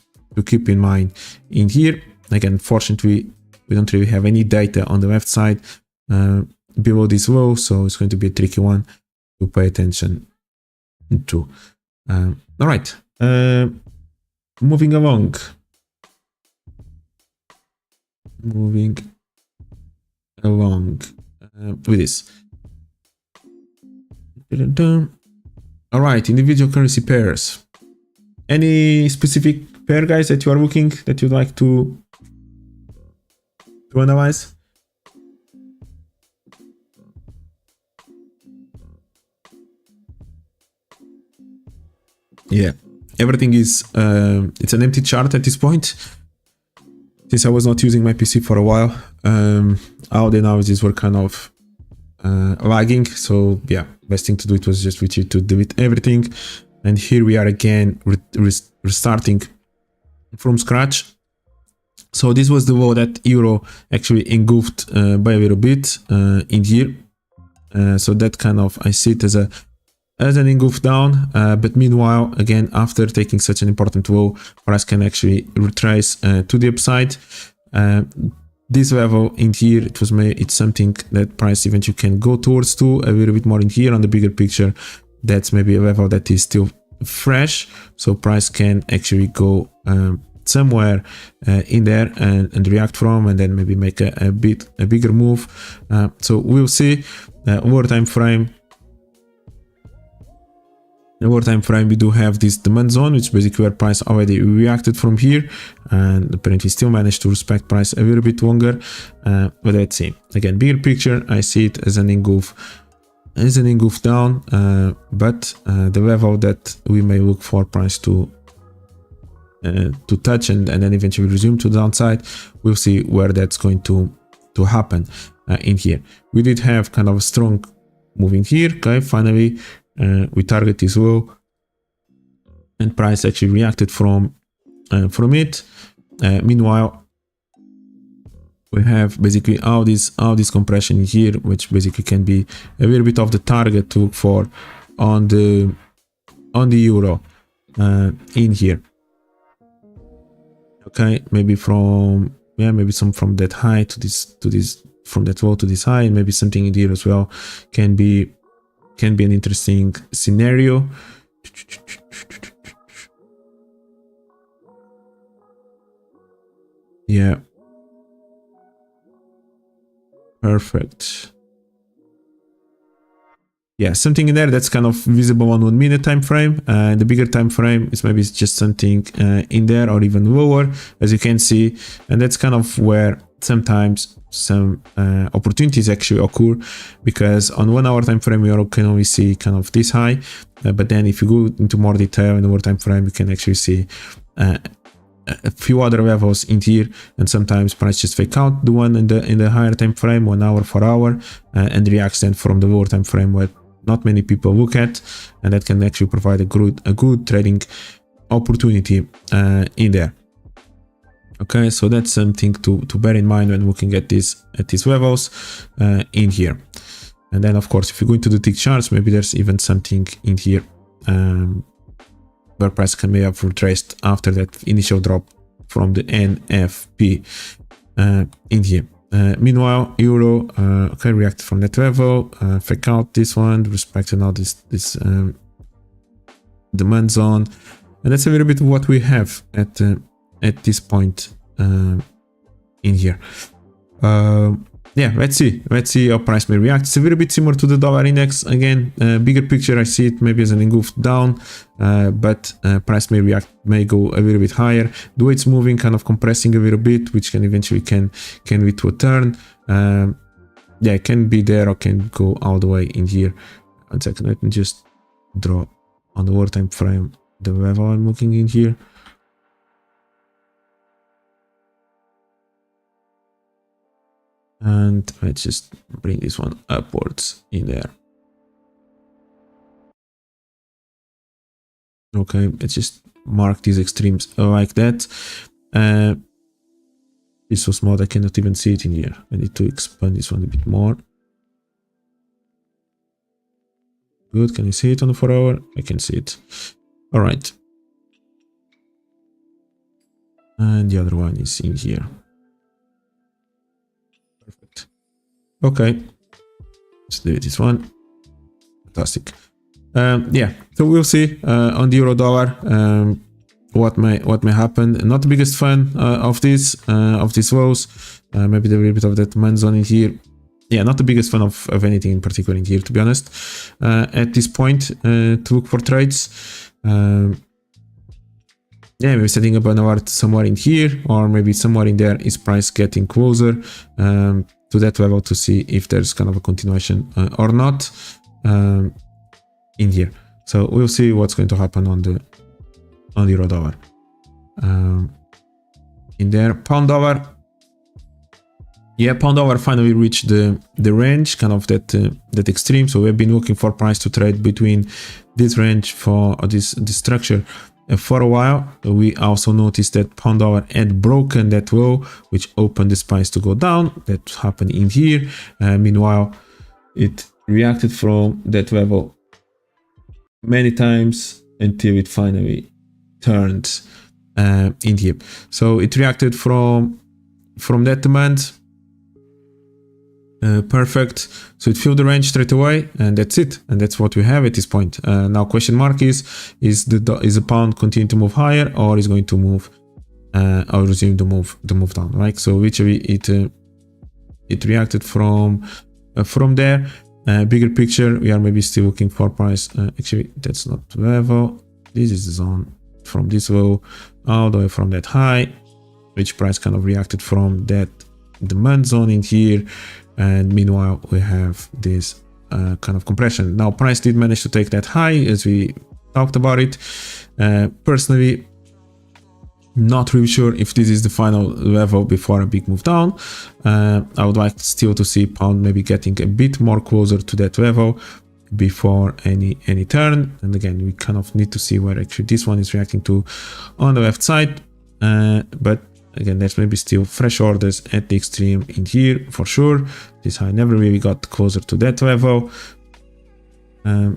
keep in mind in here. Again, fortunately, we don't really have any data on the left side below this low, so it's going to be a tricky one to pay attention to. All right, moving along. With this. All right, individual currency pairs. Any specific pair, guys, that you are looking that you'd like to analyze? Yeah, everything is it's an empty chart at this point, since I was not using my PC for a while. All the analyses were kind of lagging, so yeah, best thing to do it was just to delete everything. And here we are again, restarting from scratch. So this was the low that euro actually engulfed by a little bit in here. So that kind of, I see it as an engulf down, but meanwhile, again, after taking such an important low, price can actually retrace to the upside. This level in here, it's something that price eventually can go towards to a little bit more in here. On the bigger picture, that's maybe a level that is still fresh, so price can actually go somewhere in there and react from, and then maybe make a bigger move. So we'll see. Lower time frame, we do have this demand zone, which is basically where price already reacted from here, and apparently still managed to respect price a little bit longer. But let's see. Again, bigger picture, I see it as an engulf down, but the level that we may look for price to touch and then eventually resume to the downside, we'll see where that's going to happen in here. We did have kind of a strong move in here. Okay, finally we target this low, and price actually reacted from it. Meanwhile, we have basically all this compression in here, which basically can be a little bit of the target to look for on the euro in here. Okay, maybe from from that high to this, from that low to this high, and maybe something in here as well can be an interesting scenario. Yeah, perfect. Yeah, something in there that's kind of visible on 1 minute time frame. The bigger time frame is maybe just something in there or even lower, as you can see, and that's kind of where sometimes some opportunities actually occur, because on 1 hour time frame you can only see kind of this high, but then if you go into more detail in the 1 hour time frame, you can actually see a few other levels in here, and sometimes price just fake out the one in the higher time frame, 1 hour, 4 hour, and reacts then from the lower time frame where not many people look at, and that can actually provide a good trading opportunity in there. Okay, so that's something to bear in mind when looking at these levels in here. And then of course, if you go into the tick charts, maybe there's even something in here where price can may have retraced after that initial drop from the NFP in here. Meanwhile, euro okay, reacted from that level, fake out this one, respecting now this demand zone, and that's a little bit of what we have at this point in in here. Yeah, let's see how price may react. It's a little bit similar to the dollar index. Again, bigger picture, I see it maybe as an engulf down, but price may react, may go a little bit higher. The way it's moving, kind of compressing a little bit, which can eventually can lead to a turn. Yeah, it can be there or can go all the way in here. 1 second, let me just draw on the lower time frame the level I'm looking in here. And let's just bring this one upwards in there. Okay, let's just mark these extremes like that. It's so small I cannot even see it in here. I need to expand this one a bit more. Good, can you see it on the 4 hour? I can see it. All right. And the other one is in here. Perfect. Okay. Let's do this one. Fantastic. Yeah, so we'll see on the euro dollar what may happen. Not the biggest fan of these lows. Maybe a little bit of that demand zone in here. Yeah, not the biggest fan of anything in particular in here, to be honest. At this point, to look for trades. Yeah, maybe setting up an alert somewhere in here, or maybe somewhere in there is price getting closer to that level to see if there's kind of a continuation or not in here. So we'll see what's going to happen on the euro dollar. In there, pound dollar. Yeah, pound dollar finally reached the range, kind of that extreme. So we've been looking for price to trade between this range for this structure for a while. We also noticed that pound dollar had broken that low, which opened the price to go down. That happened in here. Meanwhile, it reacted from that level many times until it finally turned in here. So it reacted from that demand. Perfect. So it filled the range straight away, and that's it. And that's what we have at this point. Now, question mark is the pound continue to move higher, or is going to move or resume the move down, right? So whichever it reacted from there. Bigger picture, we are maybe still looking for price. Actually, that's not level. This is the zone from this low all the way from that high, which price kind of reacted from that demand zone in here. And meanwhile, we have this kind of compression. Now, price did manage to take that high, as we talked about it. Personally, not really sure if this is the final level before a big move down. I would like still to see pound maybe getting a bit more closer to that level before any turn. And again, we kind of need to see where actually this one is reacting to on the left side. But again, there's maybe still fresh orders at the extreme in here for sure. This high never really got closer to that level.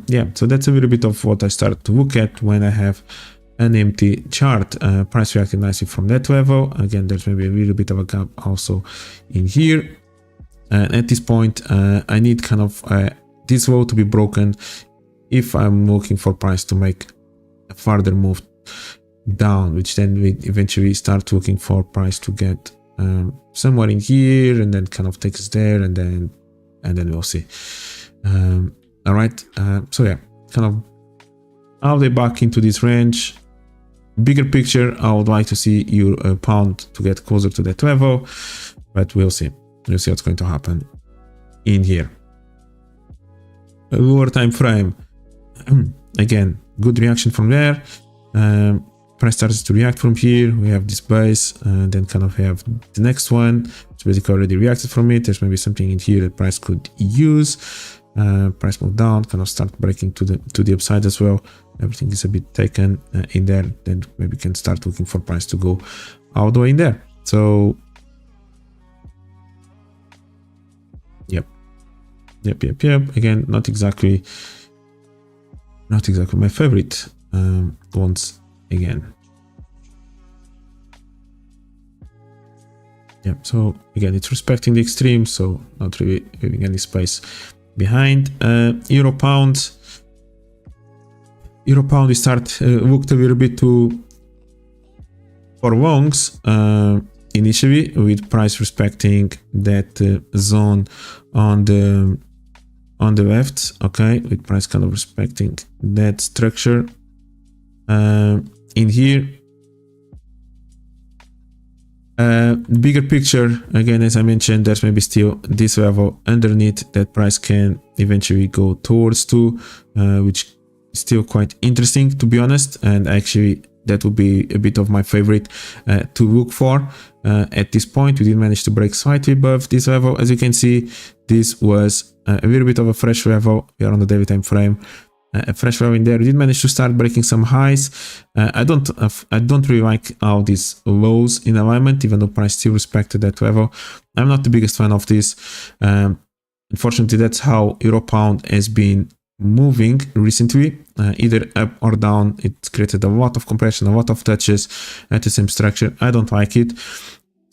Yeah, so that's a little bit of what I started to look at when I have an empty chart. Price reacted nicely from that level. Again, there's maybe a little bit of a gap also in here. And at this point, I need kind of this low to be broken if I'm looking for price to make a further move down, which then we eventually start looking for price to get somewhere in here, and then kind of take us there, and then we'll see. All right. So yeah, kind of all the way back into this range. Bigger picture, I would like to see your pound to get closer to that level, but we'll see. We'll see what's going to happen in here. A lower time frame. Again, good reaction from there. Price starts to react from here. We have this base, and then kind of have the next one. It's basically already reacted from it. There's maybe something in here that price could use. Price move down, kind of start breaking to the upside as well. Everything is a bit taken in there. Then maybe can start looking for price to go all the way in there. So, yep. Again, not exactly my favorite ones. Again, yeah, so again, it's respecting the extreme, so not really leaving any space behind. Euro pound, we looked a little bit for longs. initially, with price respecting that zone on the left, okay, with price kind of respecting that structure in here. Bigger picture, again, as I mentioned, there's maybe still this level underneath that price can eventually go towards to, which is still quite interesting, to be honest, and actually that would be a bit of my favorite to look for. At this point, we did manage to break slightly above this level. As you can see, this was a little bit of a fresh level. We are on the daily time frame. A fresh level in there. We did manage to start breaking some highs. I don't really like how these lows in alignment, even though price still respected that level. I'm not the biggest fan of this. Unfortunately, that's how Euro Pound has been moving recently, either up or down. It's created a lot of compression, a lot of touches at the same structure. I don't like it.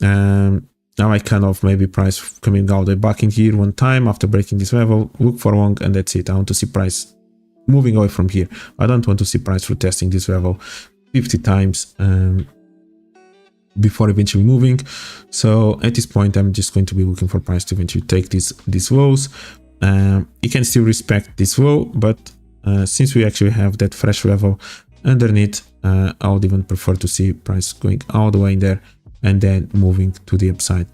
I like kind of maybe price coming all the way back in here one time after breaking this level, look for long, and that's it. I want to see price moving away from here. I don't want to see price retesting this level 50 times before eventually moving. So at this point, I'm just going to be looking for price to eventually take these lows. It can still respect this low, but since we actually have that fresh level underneath, I would even prefer to see price going all the way in there and then moving to the upside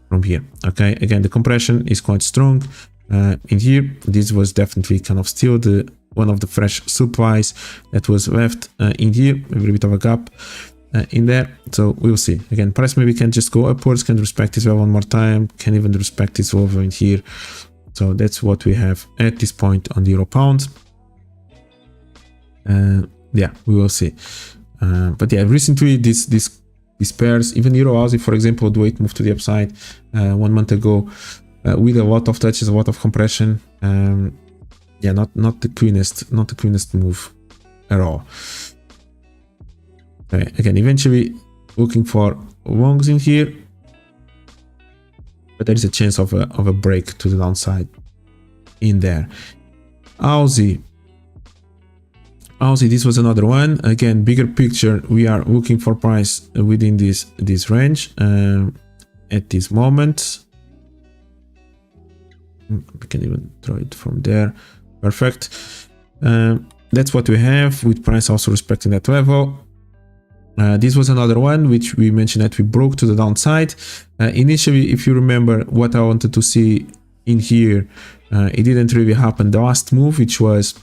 from here. Okay, again, the compression is quite strong in here. This was definitely kind of still one of the fresh supplies that was left in here, a little bit of a gap in there. So we'll see. Again, price maybe can just go upwards, can respect this level one more time, can even respect this level in here. So that's what we have at this point on the Euro Pound. Yeah, we will see. But yeah, recently these pairs, even Euro Aussie, for example, the way it moved to the upside 1 month ago, with a lot of touches, a lot of compression. Yeah, not the cleanest move at all. Okay, again, eventually looking for longs in here, but there is a chance of a break to the downside in there. Aussie, this was another one. Again, bigger picture, we are looking for price within this range at this moment. We can even throw it from there. Perfect. That's what we have, with price also respecting that level. This was another one which we mentioned that we broke to the downside. Initially, if you remember what I wanted to see in here, it didn't really happen. The last move, which was,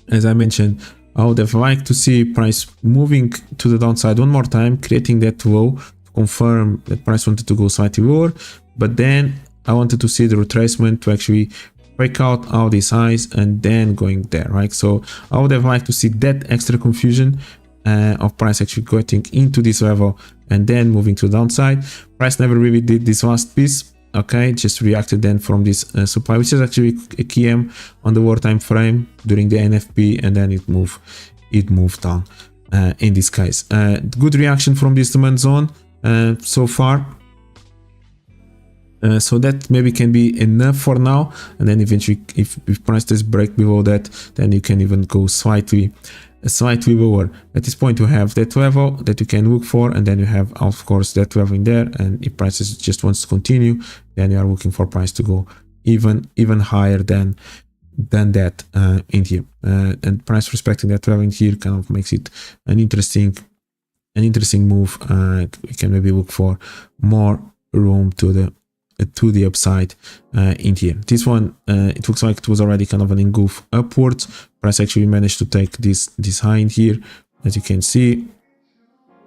as I mentioned, I would have liked to see price moving to the downside one more time, creating that low to confirm that price wanted to go slightly lower, but then I wanted to see the retracement to actually break out all these highs and then going there, right? So I would have liked to see that extra confusion of price actually getting into this level and then moving to the downside. Price never really did this last piece, okay? Just reacted then from this supply, which is actually a KM on the war time frame during the NFP, and then it moved down in this case. Good reaction from this demand zone so far. So that maybe can be enough for now, and then eventually if price does break below that, then you can even go slightly lower. At this point you have that level that you can look for, and then you have of course that level in there, and if prices just wants to continue, then you are looking for price to go even higher than that in here, and price respecting that level in here kind of makes it an interesting move. We can maybe look for more room to the upside in here. This one, it looks like it was already kind of an engulf upwards. Price actually managed to take this high in here, as you can see.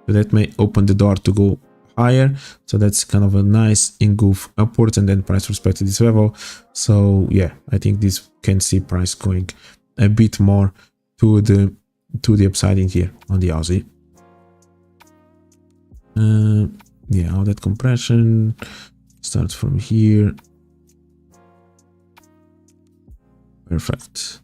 So that may open the door to go higher. So that's kind of a nice engulf upwards, and then price respected this level. So yeah, I think this can see price going a bit more to the upside in here on the Aussie. Yeah, all that compression starts from here. Perfect.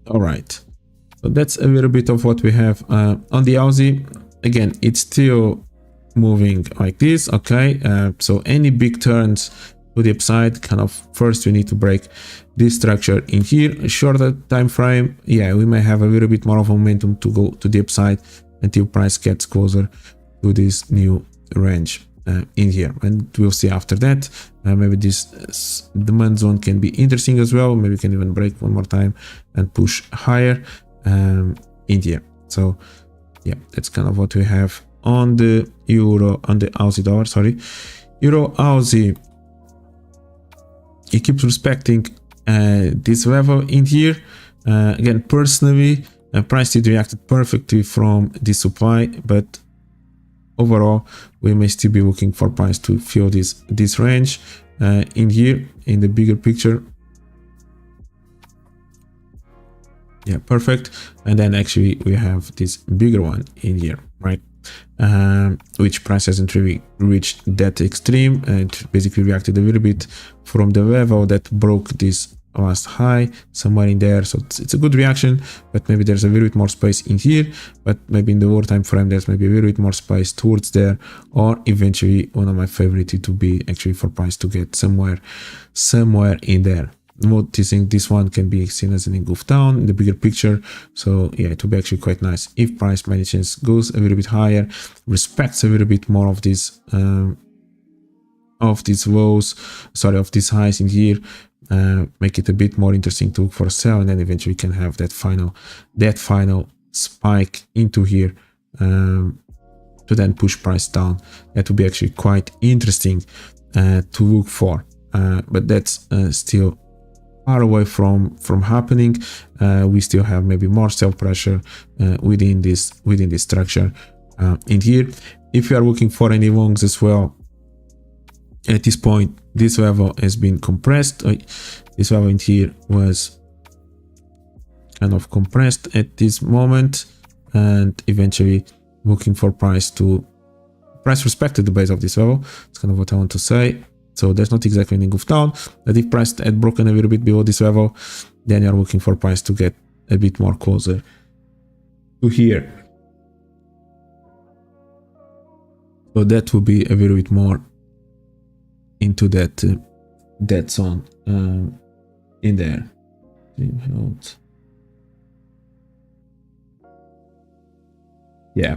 All right. So that's a little bit of what we have on the Aussie. Again, it's still moving like this. Okay. So any big turns to the upside. Kind of first we need to break this structure in here, a shorter time frame. Yeah, we may have a little bit more of momentum to go to the upside until price gets closer to this new range in here, and we'll see after that. Maybe this demand zone can be interesting as well. Maybe we can even break one more time and push higher in here. So yeah, that's kind of what we have on the Aussie dollar. Sorry, Euro Aussie, it keeps respecting this level in here. Again, personally, price did reacted perfectly from the supply, but overall we may still be looking for price to fill this range in here in the bigger picture. Yeah, perfect. And then actually we have this bigger one in here, right? Which price hasn't really reached that extreme, and basically reacted a little bit from the level that broke this last high somewhere in there. So it's a good reaction, but maybe there's a little bit more space in here, but maybe in the lower time frame there's maybe a little bit more space towards there, or eventually one of my favorite to be actually for price to get somewhere in there. Noticing this one can be seen as an engulf down in the bigger picture. So yeah, it will be actually quite nice if price by any chance goes a little bit higher, respects a little bit more of these lows, sorry, of these highs in here, make it a bit more interesting to look for a sell, and then eventually can have that final spike into here to then push price down. That would be actually quite interesting to look for, but that's still far away from happening. We still have maybe more sell pressure within this structure in here. If you are looking for any longs as well, at this point this level has been compressed. This level in here was kind of compressed at this moment, and eventually looking for price respected the base of this level. It's kind of what I want to say. So there's not exactly an engulf down, but if price had broken a little bit below this level, then you're looking for price to get a bit more closer to here. So that will be a little bit more into that zone in there. Yeah.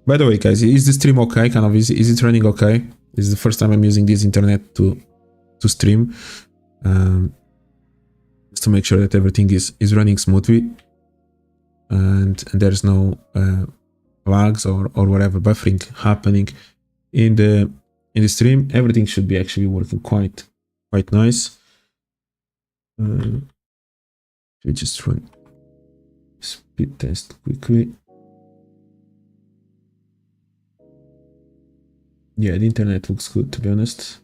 By the way, guys, is the stream okay? Kind of, is it running okay? This is the first time I'm using this internet to stream, just to make sure that everything is running smoothly, and there's no lags or whatever buffering happening in the stream. Everything should be actually working quite nice. We just run speed test quickly. Yeah, the internet looks good, to be honest.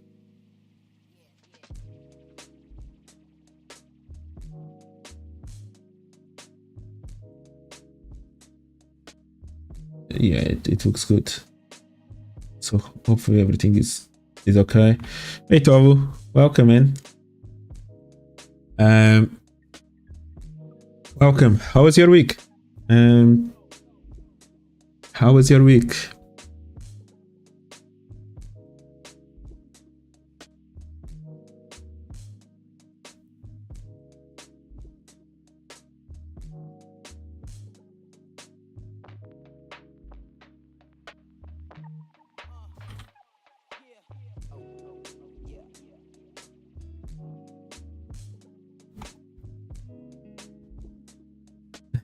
Yeah, it looks good. So hopefully everything is okay. Hey Tovu, welcome man. Welcome. How was your week? How was your week?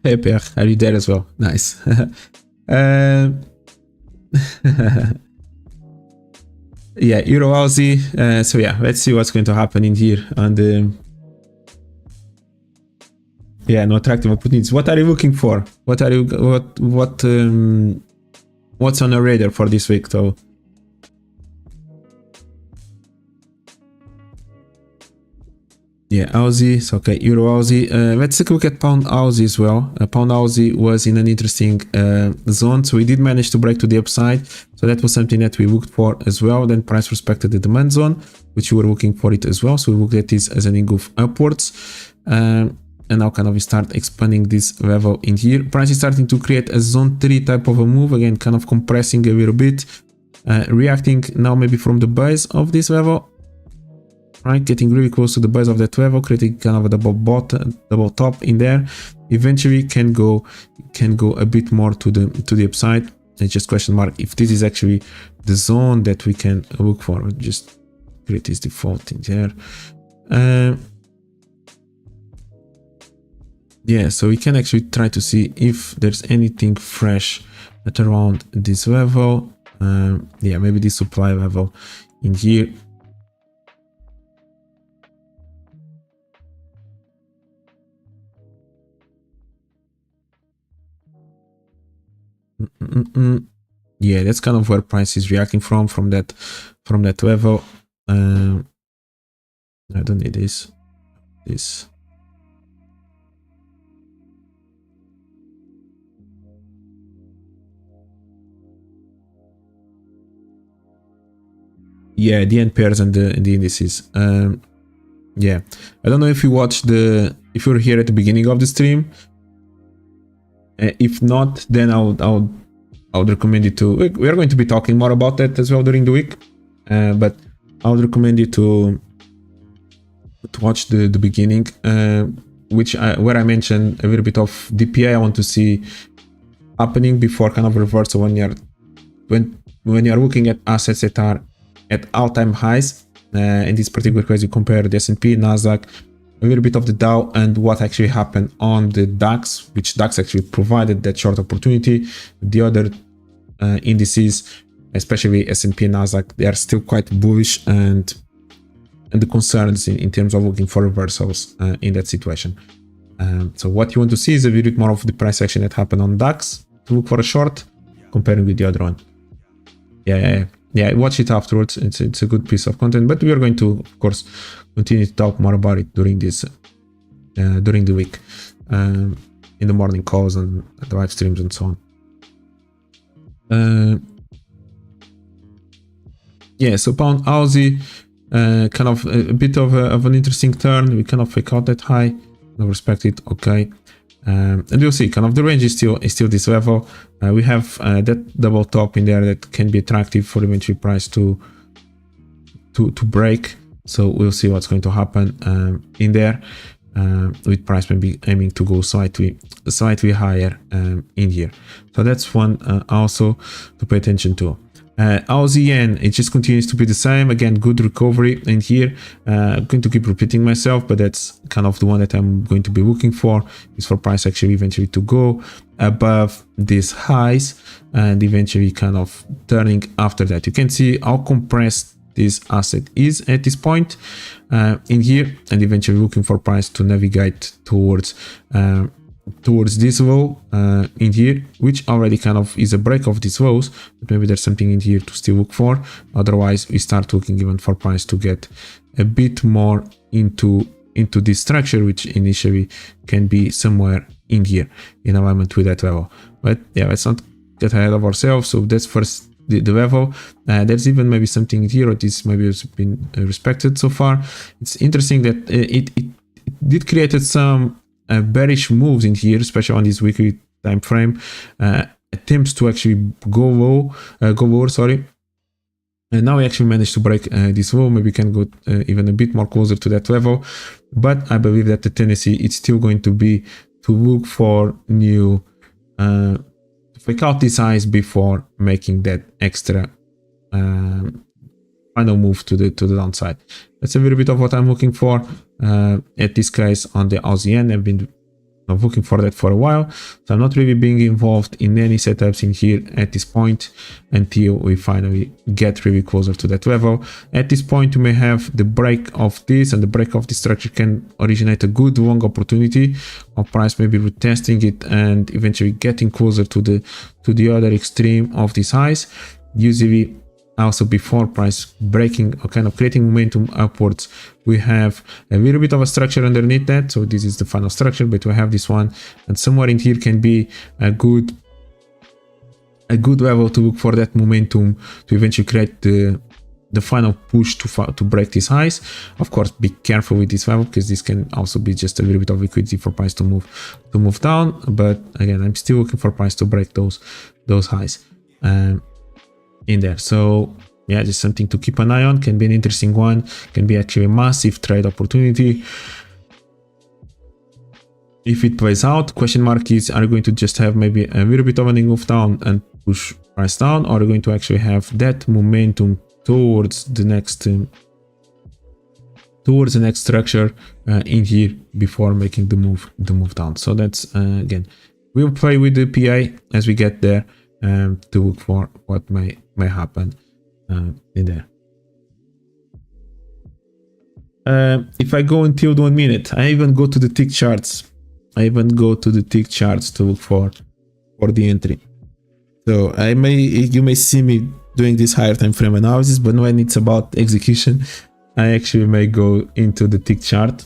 Hey Pierre, are you there as well? Nice. Yeah, Euro Aussie. So yeah, let's see what's going to happen in here on the. Yeah, no attractive opportunities. What are you looking for? What's on the radar for this week, though? Yeah, Aussie. So okay, Euro Aussie. Let's take a look at Pound Aussie as well. Pound Aussie was in an interesting zone, so we did manage to break to the upside. So that was something that we looked for as well. Then price respected the demand zone, which we were looking for it as well. So we looked at this as an engulf upwards. And now kind of we start expanding this level in here. Price is starting to create a zone 3 type of a move, again kind of compressing a little bit, reacting now maybe from the base of this level, right? Getting really close to the base of that level, creating kind of a double top in there. Eventually can go a bit more to the upside. It's just question mark if this is actually the zone that we can look for. I'll just create this default in there. Yeah, so we can actually try to see if there's anything fresh at around this level. Yeah, maybe this supply level in here. Yeah, that's kind of where price is reacting from that level. I don't need this. Yeah, the end pairs and the indices. Yeah, I don't know if you watched if you're here at the beginning of the stream. If not, then I would recommend you to. We are going to be talking more about that as well during the week. But I would recommend you to watch the beginning, where I mentioned a little bit of DPA I want to see happening before kind of reversal when you're looking at assets that are at all-time highs. In this particular case, you compare the S&P, NASDAQ, a little bit of the Dow, and what actually happened on the DAX, which DAX actually provided that short opportunity. The other indices, especially S&P and NASDAQ, they are still quite bullish, and the concerns in terms of looking for reversals in that situation. So what you want to see is a little bit more of the price action that happened on DAX to look for a short, comparing with the other one. Yeah, watch it afterwards. It's a good piece of content, but we are going to, of course, continue to talk more about it during the week, in the morning calls and the live streams and so on. Yeah, so pound Aussie, kind of a bit of an interesting turn. We kind of fake out that high, no respect it, okay. And you'll see kind of the range is still this level. We have that double top in there that can be attractive for eventually price to break. So we'll see what's going to happen in there, with price maybe aiming to go slightly higher in here. So that's one also to pay attention to. Aussie yen, it just continues to be the same. Again, good recovery in here. I'm going to keep repeating myself, but that's kind of the one that I'm going to be looking for, is for price actually eventually to go above these highs and eventually kind of turning after that. You can see how compressed this asset is at this point in here, and eventually looking for price to navigate towards this low in here, which already kind of is a break of these lows, but maybe there's something in here to still look for. Otherwise, we start looking even for price to get a bit more into this structure, which initially can be somewhere in here in alignment with that level. But yeah, let's not get ahead of ourselves. So that's first the level. There's even maybe something in here, or this maybe has been respected so far. It's interesting that it did create some bearish moves in here, especially on this weekly time frame. Attempts to actually go lower, sorry. And now we actually managed to break this low. Maybe we can go even a bit more closer to that level, but I believe that the tendency is still going to be to look for new fake out these highs before making that extra final move to the downside. That's a little bit of what I'm looking for at this case on the Aussie yen. I've been looking for that for a while, so I'm not really being involved in any setups in here at this point until we finally get really closer to that level. At this point, you may have the break of this, and the break of this structure can originate a good long opportunity of price maybe retesting it and eventually getting closer to the other extreme of these highs. Usually also before price breaking or kind of creating momentum upwards, we have a little bit of a structure underneath that. So this is the final structure, but we have this one, and somewhere in here can be a good level to look for that momentum to eventually create the final push to break these highs. Of course, be careful with this level, because this can also be just a little bit of liquidity for price to move down. But again, I'm still looking for price to break those highs. in there. So yeah, just something to keep an eye on. Can be an interesting one, can be actually a massive trade opportunity if it plays out. Question mark is, are you going to just have maybe a little bit of an move down and push price down, or are you going to actually have that momentum towards the next structure in here before making the move down? So that's again, we'll play with the PA as we get there to look for what may happen in there. If I go until the 1 minute, I even go to the tick charts. to look for the entry. So you may see me doing this higher time frame analysis, but when it's about execution, I actually may go into the tick chart.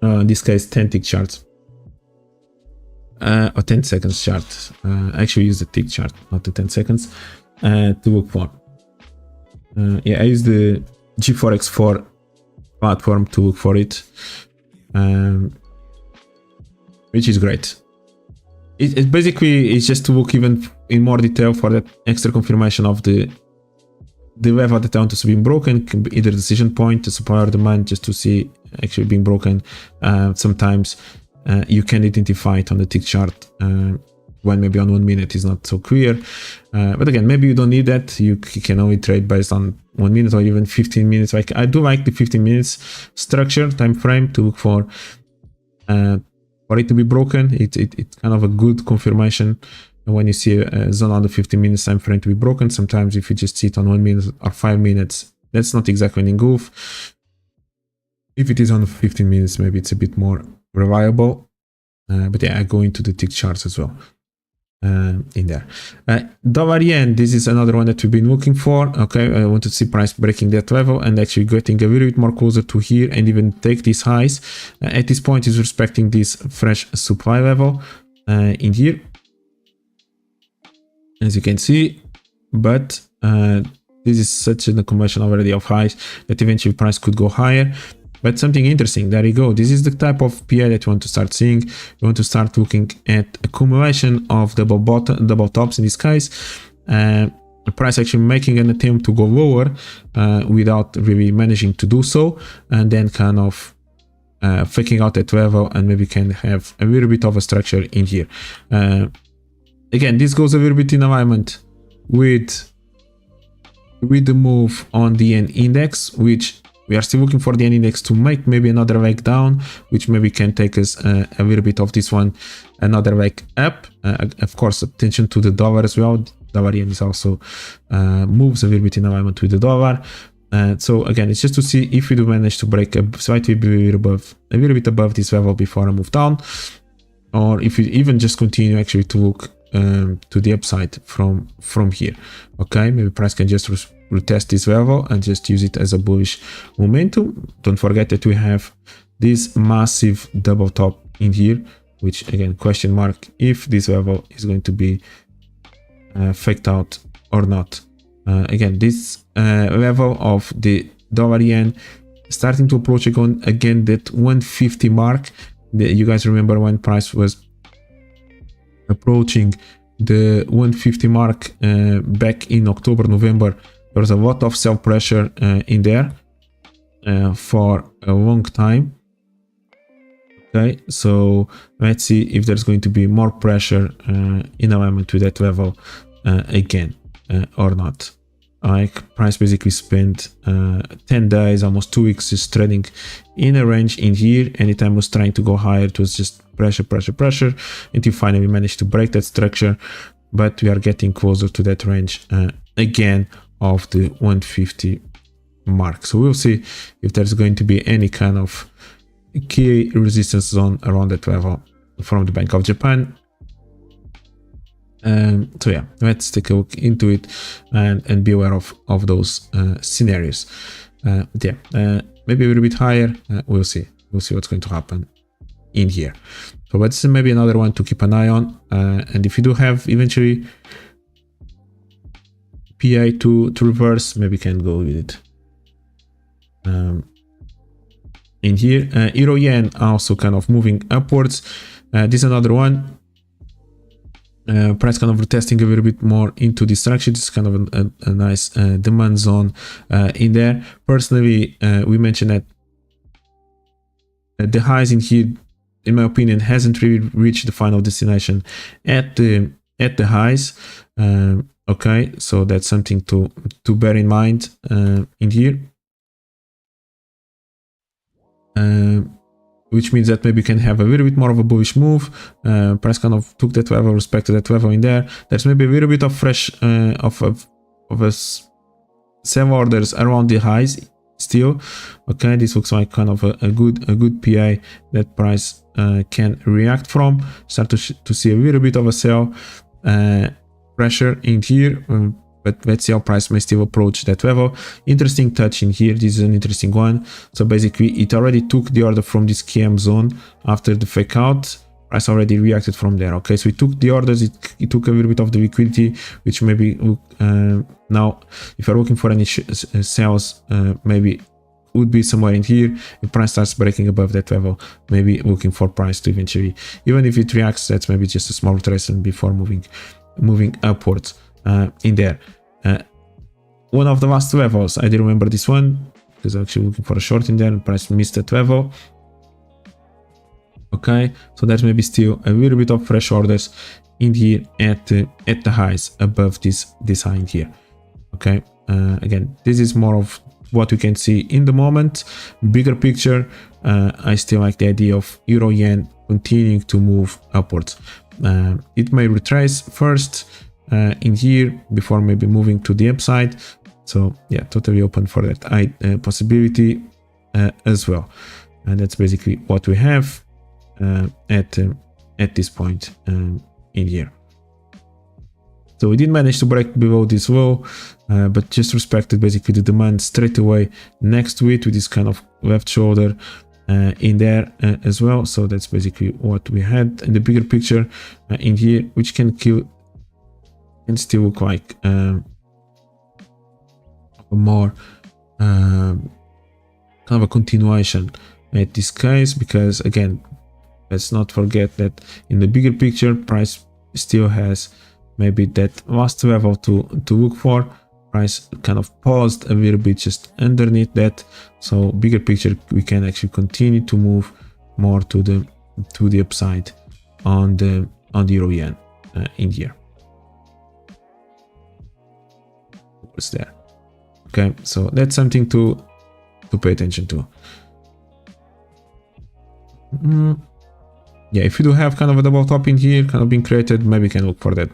In this case, 10 tick charts. Or 10 seconds chart. I actually use the tick chart, not the 10 seconds, to look for. Yeah, I use the G4X 4 platform to look for it, which is great. It basically is just to look even in more detail for that extra confirmation of the level that I want to be broken, can be either decision point, the supply or demand, just to see actually being broken. Sometimes you can identify it on the tick chart when maybe on 1 minute is not so clear. But again, maybe you don't need that. You can only trade based on 1 minute or even 15 minutes. Like I do like the 15 minutes structure time frame to look for it to be broken. It's kind of a good confirmation when you see a zone on the 15 minutes time frame to be broken. Sometimes if you just see it on 1 minute or 5 minutes, that's not exactly an engulf. If it is on 15 minutes, maybe it's a bit more reliable. But yeah, I go into the tick charts as well in there. Dollar yen, this is another one that we've been looking for. Okay, I want to see price breaking that level and actually getting a little bit more closer to here and even take these highs. At this point, is respecting this fresh supply level in here, as you can see. But this is such an accumulation already of highs that eventually price could go higher. But something interesting, there you go. This is the type of PA that you want to start seeing. You want to start looking at accumulation of double tops in this case. The price actually making an attempt to go lower without really managing to do so, and then kind of faking out that level and maybe can have a little bit of a structure in here. Again, this goes a little bit in alignment with the move on the yen index, which we are still looking for the yen index to make maybe another leg down, which maybe can take us a little bit of this one, another leg up. Of course, attention to the dollar as well. Dollar yen is also moves a little bit in alignment with the dollar. So again, it's just to see if we do manage to break a slightly a little bit above this level before I move down, or if we even just continue actually to look to the upside from here. Okay, maybe price can just retest this level and just use it as a bullish momentum. Don't forget that we have this massive double top in here, which again, question mark if this level is going to be faked out or not. Again, this level of the dollar yen starting to approach again that 150 mark. You guys remember when price was approaching the 150 mark back in October, November. There was a lot of sell pressure in there for a long time. Okay, so let's see if there's going to be more pressure in alignment with that level again or not. Like price basically spent 10 days, almost 2 weeks, just trading in a range in here. Anytime it was trying to go higher, it was just pressure until finally managed to break that structure. But we are getting closer to that range again of the 150 mark. So we'll see if there's going to be any kind of key resistance zone around that level from the Bank of Japan. So yeah, let's take a look into it and be aware of those scenarios. Maybe a little bit higher. We'll see what's going to happen in here. So that's maybe another one to keep an eye on. And if you do have eventually PA to reverse, maybe can go with it. In here, Euro Yen also kind of moving upwards. This is another one. Price kind of retesting a little bit more into this structure. This is kind of a nice demand zone in there. Personally, we mentioned that the highs in here, in my opinion, hasn't really reached the final destination at the highs. Okay, so that's something to bear in mind in here. Which means that maybe you can have a little bit more of a bullish move. Price kind of took that level, respected that level in there. There's maybe a little bit of fresh of a sell orders around the highs still. Okay, this looks like kind of a good PA that price can react from. Start to see a little bit of a sell pressure in here. But let's see how price may still approach that level. Interesting touch in here. This is an interesting one. So basically, it already took the order from this KM zone after the fake out. Price already reacted from there. Okay, so it took the orders. It took a little bit of the liquidity, which maybe now, if you're looking for any sales, maybe would be somewhere in here. If price starts breaking above that level, maybe looking for price to eventually, even if it reacts, that's maybe just a small retracement before moving upwards in there. One of the last levels, I did remember this one because I'm actually looking for a short in there and price missed that level. Okay, so there's maybe still a little bit of fresh orders in here at the highs above this high in here. Okay, again, this is more of what we can see in the moment. Bigger picture, I still like the idea of euro yen continuing to move upwards. It may retrace first in here before maybe moving to the upside. So yeah, totally open for that possibility as well. And that's basically what we have at this point in here. So we did manage to break below this low, but just respected basically the demand straight away next to it with this kind of left shoulder in there as well. So that's basically what we had in the bigger picture in here, which can still look like a more kind of a continuation at this case, because again, let's not forget that in the bigger picture, price still has maybe that last level to look for. Price kind of paused a little bit just underneath that. So bigger picture, we can actually continue to move more to the upside on the euro yen in here. What's there? Okay, so that's something to pay attention to. Yeah, if you do have kind of a double top in here kind of being created, maybe you can look for that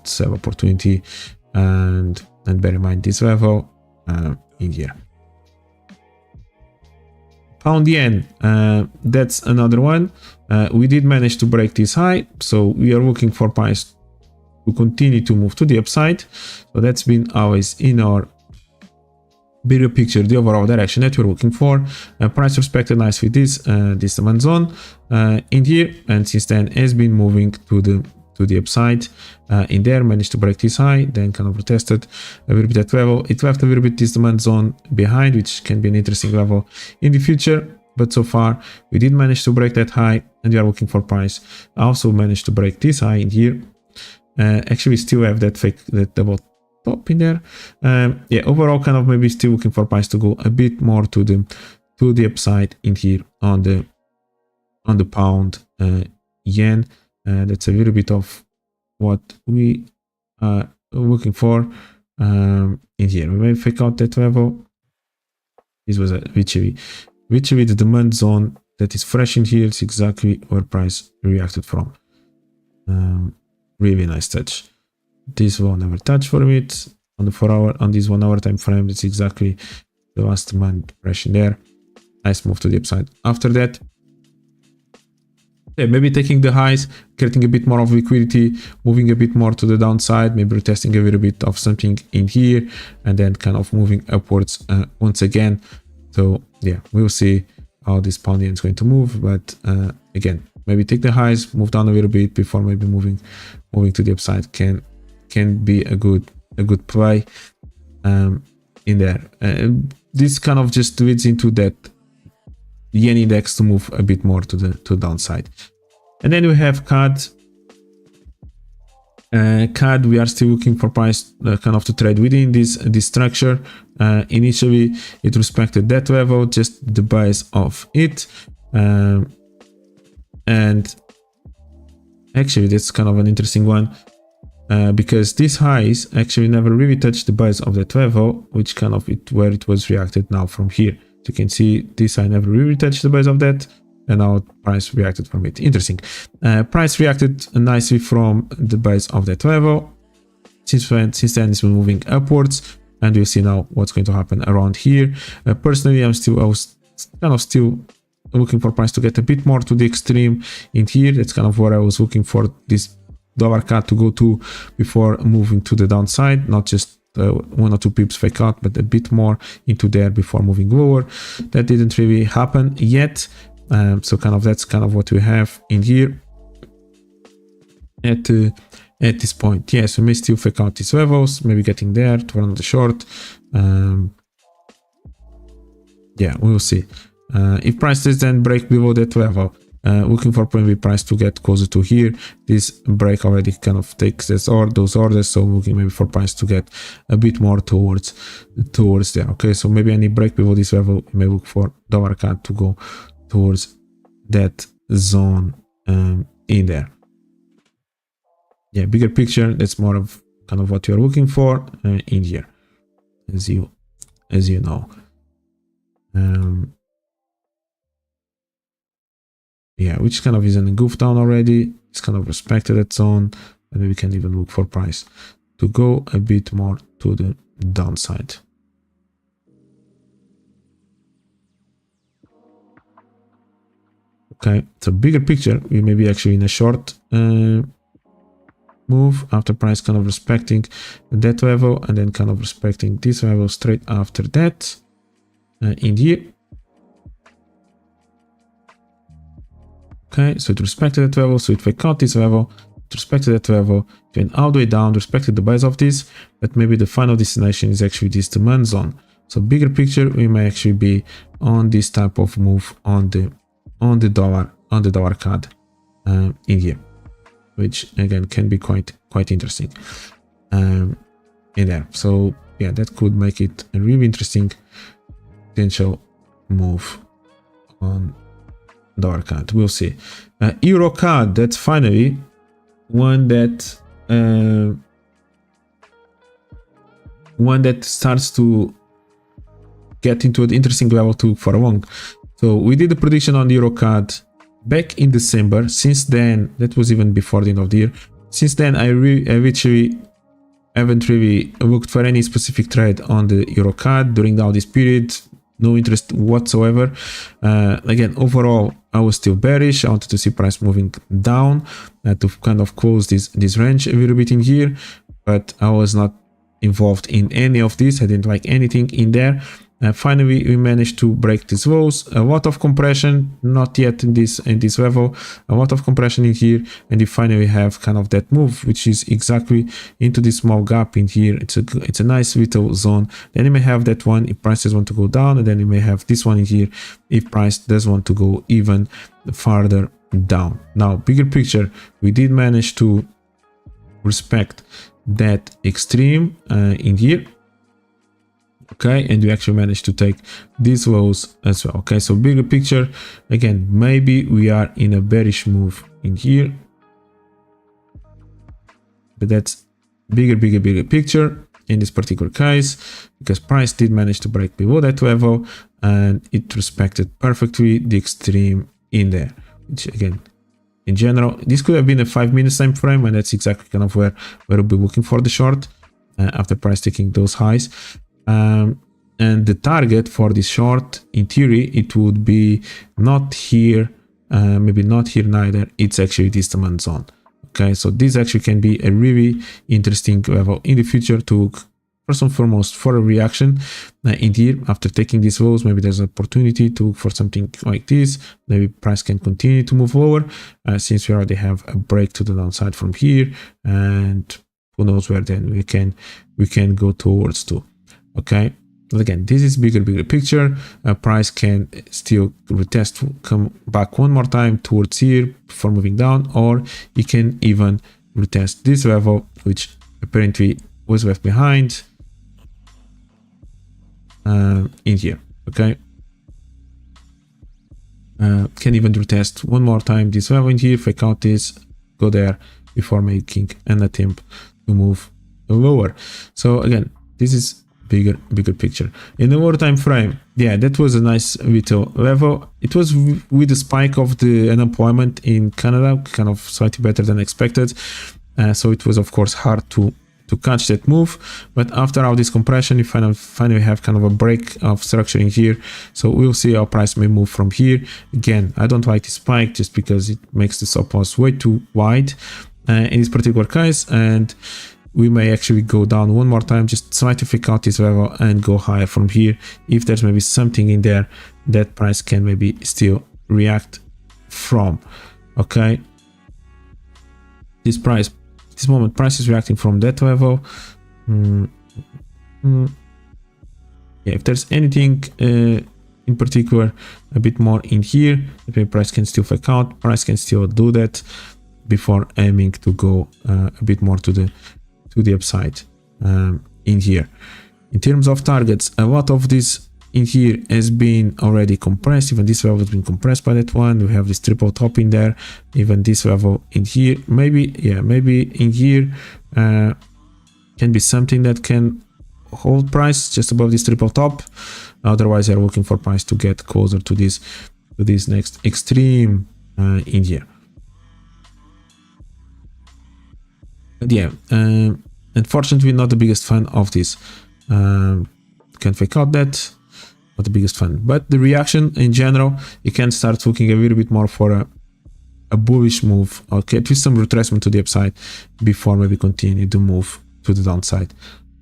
sell opportunity and bear in mind this level in here. Pound yen, that's another one. We did manage to break this high, so we are looking for price to continue to move to the upside. So that's been always in our bigger picture, the overall direction that we're looking for. Price respected nicely this demand zone in here, and since then has been moving to the upside in there. Managed to break this high, then kind of retested a little bit that level. It left a little bit this demand zone behind, which can be an interesting level in the future. But so far we did manage to break that high, and we are looking for price also managed to break this high in here. Actually we still have that double top in there. Yeah, overall kind of maybe still looking for price to go a bit more to the upside in here on the pound yen. That's a little bit of what we are looking for in here. We may fake out that level. This was literally the demand zone that is fresh in here. It's exactly where price reacted from. Really nice touch. This will never touch for it on the 4 hour, on this 1 hour time frame. It's exactly the last demand fresh in there. Nice move to the upside after that. Yeah, maybe taking the highs, creating a bit more of liquidity, moving a bit more to the downside, maybe retesting a little bit of something in here, and then kind of moving upwards once again. So yeah, we'll see how this pound yen is going to move, but again, maybe take the highs, move down a little bit before maybe moving to the upside can be a good play in there. This kind of just leads into that yen index to move a bit more to the downside. And then we have CAD. CAD, we are still looking for price kind of to trade within this structure. Initially it respected that level, just the base of it, and actually that's kind of an interesting one, because these highs actually never really touched the base of that level, which kind of where it was reacted now from here. So you can see this high never really touched the base of that, and now price reacted from it. Interesting. Price reacted nicely from the base of that level. Since then it's been moving upwards, and we'll see now what's going to happen around here. Personally, I was kind of still looking for price to get a bit more to the extreme in here. That's kind of where I was looking for this dollar CAD to go to before moving to the downside, not just 1 or 2 pips fake out, but a bit more into there before moving lower. That didn't really happen yet. So kind of that's kind of what we have in here at this point. Yes, we may still fake out these levels, maybe getting there to run the short. Yeah, we will see. If prices then break below that level, looking for maybe price to get closer to here. This break already kind of takes those orders, so looking maybe for price to get a bit more towards there. Okay, so maybe any break below this level, you may look for dollar CAD to go towards that zone in there. Yeah, bigger picture, that's more of kind of what you're looking for in here, as you know. Yeah, which kind of is in a goof down already. It's kind of respected that zone, and we can even look for price to go a bit more to the downside. Okay, so bigger picture, we may be actually in a short move after price kind of respecting that level, and then kind of respecting this level straight after that in here. Okay, so it respected that level, so it fake out this level, it respected that level, it went all the way down, respected the base of this, but maybe the final destination is actually this demand zone. So bigger picture, we may actually be on this type of move on the dollar CAD in here, which again can be quite interesting in there. So yeah, that could make it a really interesting potential move on dollar CAD. We'll see. Euro CAD, that's finally one that starts to get into an interesting level to for a long. So we did the prediction on the Euro CAD back in December. Since then, that was even before the end of the year. Since then, I literally haven't really looked for any specific trade on the Euro CAD during all this period. No interest whatsoever. Again, overall, I was still bearish. I wanted to see price moving down to kind of close this range a little bit in here, but I was not involved in any of this. I didn't like anything in there. Finally, we managed to break these lows. A lot of compression, not yet in this level. A lot of compression in here, and you finally have kind of that move, which is exactly into this small gap in here. It's a nice little zone. Then you may have that one if prices want to go down, and then you may have this one in here if price does want to go even farther down. Now, bigger picture, we did manage to respect that extreme in here. Okay, and we actually managed to take these lows as well. Okay, so bigger picture, again, maybe we are in a bearish move in here, but that's bigger picture in this particular case, because price did manage to break below that level, and it respected perfectly the extreme in there, which again, in general, this could have been a 5-minute time frame, and that's exactly kind of where we'll be looking for the short after price taking those highs. And the target for this short, in theory, it would be not here, maybe not here neither. It's actually this demand zone. Okay, so this actually can be a really interesting level in the future to look first and foremost for a reaction in here after taking these lows. Maybe there's an opportunity to look for something like this. Maybe price can continue to move lower since we already have a break to the downside from here, and who knows where then we can go towards to. Okay, but again, this is bigger picture. Price can still retest, come back one more time towards here before moving down, or it can even retest this level, which apparently was left behind in here. Okay, can even retest one more time this level in here, fake out this, go there before making an attempt to move lower. So again, this is bigger picture. In the lower time frame, yeah, that was a nice little level. It was with the spike of the unemployment in Canada, kind of slightly better than expected. So it was of course hard to catch that move, but after all this compression, you finally have kind of a break of structuring here. So we'll see how price may move from here. Again, I don't like this spike just because it makes the stop loss way too wide in this particular case, and we may actually go down one more time, just try to fake out this level and go higher from here. If there's maybe something in there that price can maybe still react from. Okay, this moment price is reacting from that level. Yeah, if there's anything in particular a bit more in here, maybe price can still fake out, price can still do that before aiming to go a bit more to the upside in here. In terms of targets, a lot of this in here has been already compressed. Even this level has been compressed by that one. We have this triple top in there. Even this level in here, maybe in here can be something that can hold price just above this triple top. Otherwise, they're looking for price to get closer to this next extreme in here. But yeah, unfortunately, not the biggest fan of this. Can fake out that. Not the biggest fan, but the reaction in general, you can start looking a little bit more for a bullish move. Okay, at least some retracement to the upside before maybe continue the move to the downside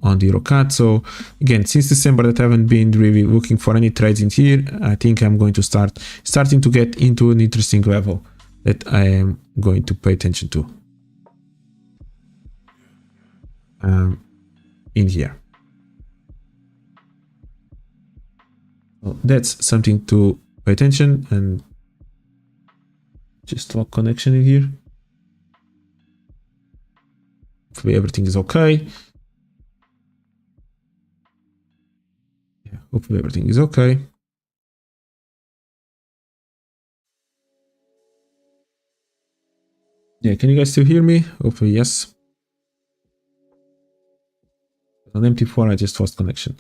on the EURUSD. So again, since December that I haven't been really looking for any trades in here, I think I'm going to starting to get into an interesting level that I am going to pay attention to in here. So that's something to pay attention, and just lock connection in here. Hopefully everything is okay. Yeah, hopefully everything is okay. Yeah, can you guys still hear me? Hopefully yes. On MT4 I just lost connection.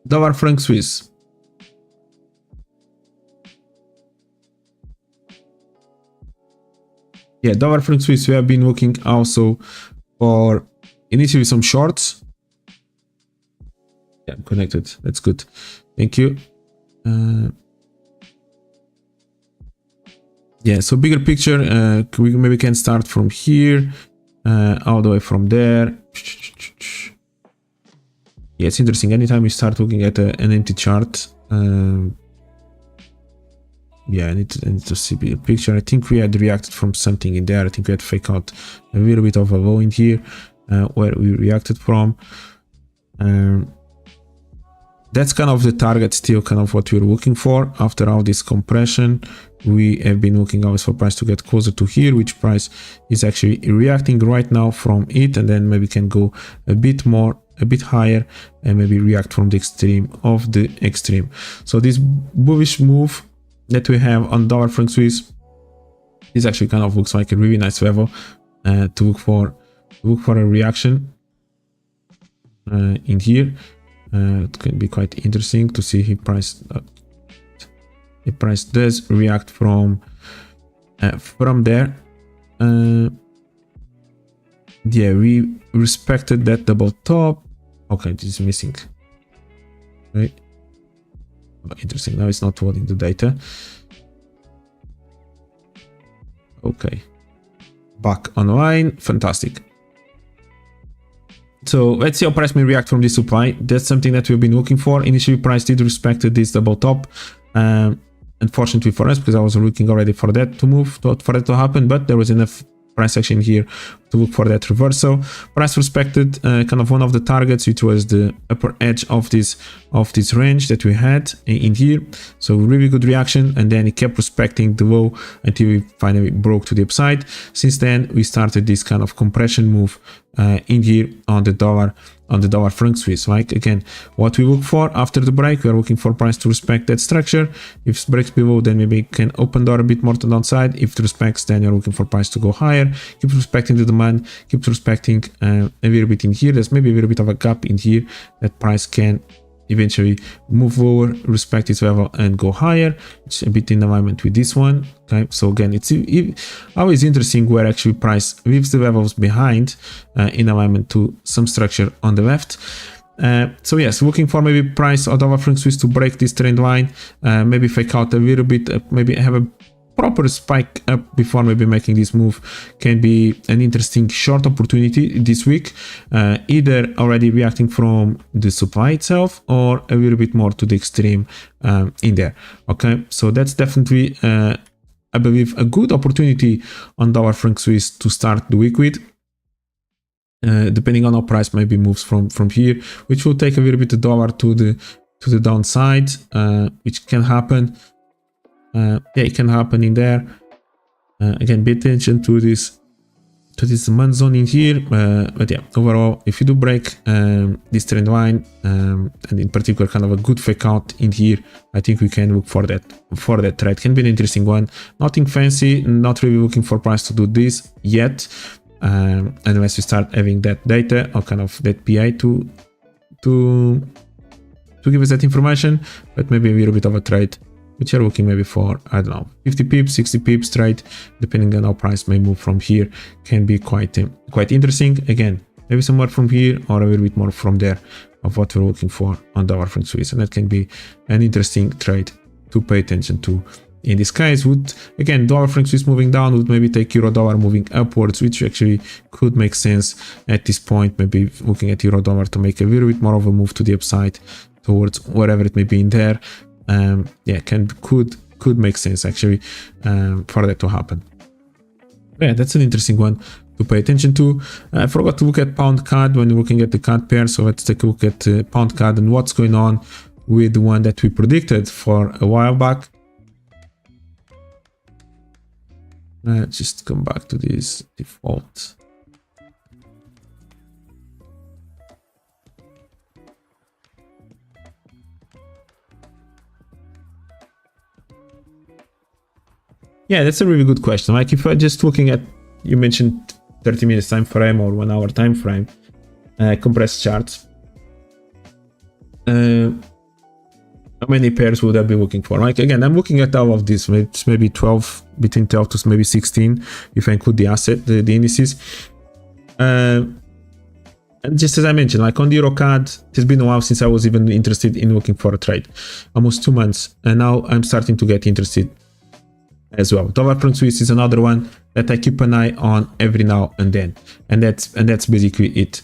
Dollar franc Swiss. Yeah, dollar franc Swiss. We have been looking also for initially some shorts. Yeah, I'm connected. That's good. Thank you. Yeah, so bigger picture. We maybe can start from here, all the way from there. Yeah, it's interesting. Anytime you start looking at an empty chart, yeah, I need to see bigger picture. I think we had reacted from something in there. I think we had fake out a little bit of a low in here, where we reacted from. That's kind of the target, still kind of what we're looking for. After all this compression, we have been looking always for price to get closer to here, which price is actually reacting right now from it, and then maybe can go a bit higher and maybe react from the extreme of the extreme. So this bullish move that we have on dollar franc Swiss, this actually kind of looks like a really nice level to look for a reaction in here. It can be quite interesting to see if price does react from there. Yeah, we respected that double top. Okay, this is missing. Right. Interesting. Now it's not holding the data. Okay. Back online. Fantastic. So let's see how price may react from this supply. That's something that we've been looking for. Initially, price did respect this double top. Unfortunately for us, because I was looking already for that to move, for that to happen, but there was enough price action here look for that reversal. Price respected kind of one of the targets, which was the upper edge of this range that we had in here. So really good reaction, and then it kept respecting the low until we finally broke to the upside. Since then we started this kind of compression move in here on the dollar franc Swiss. Like again, what we look for after the break, we are looking for price to respect that structure. If it breaks below, then maybe it can open door a bit more to the downside. If it respects, then you're looking for price to go higher. Keep respecting the demand, keep respecting a little bit in here. There's maybe a little bit of a gap in here that price can eventually move lower, respect its level, and go higher. It's a bit in alignment with this one. Okay, so again, it's always interesting where actually price leaves the levels behind in alignment to some structure on the left. So yes, looking for maybe price or dollar franc Swiss to break this trend line, maybe fake out a little bit, maybe have a proper spike up before maybe making this move can be an interesting short opportunity this week, either already reacting from the supply itself or a little bit more to the extreme in there. Okay, so that's definitely I believe a good opportunity on dollar franc Swiss to start the week with, depending on how price maybe moves from here, which will take a little bit the dollar to the downside, which can happen. Yeah, it can happen in there. Again, pay attention to this demand zone in here. But yeah, overall, if you do break this trend line, and in particular kind of a good fake out in here, I think we can look for that trade. Can be an interesting one. Nothing fancy, not really looking for price to do this yet, unless we start having that data or kind of that PI to give us that information. But maybe a little bit of a trade, which are looking maybe for, I don't know, 50 pips, 60 pips trade, depending on how price may move from here, can be quite interesting. Again, maybe somewhere from here or a little bit more from there of what we're looking for on dollar franc Swiss, and that can be an interesting trade to pay attention to. In this case, would again dollar franc Swiss moving down would maybe take euro dollar moving upwards, which actually could make sense at this point. Maybe looking at euro dollar to make a little bit more of a move to the upside towards wherever it may be in there. Yeah, could make sense actually for that to happen. Yeah, that's an interesting one to pay attention to. I forgot to look at pound CAD when looking at the CAD pair, so let's take a look at pound CAD and what's going on with the one that we predicted for a while back. Just come back to this default. Yeah, that's a really good question. Like if I'm just looking at, you mentioned 30 minutes time frame or 1 hour time frame, compressed charts. How many pairs would I be looking for? Like again, I'm looking at all of this. It's maybe 12, between 12 to maybe 16, if I include the asset, the indices. And just as I mentioned, like on the EuroCAD, it's been a while since I was even interested in looking for a trade, almost 2 months, and now I'm starting to get interested as well. Dollar franc Swiss is another one that I keep an eye on every now and then, and that's basically it.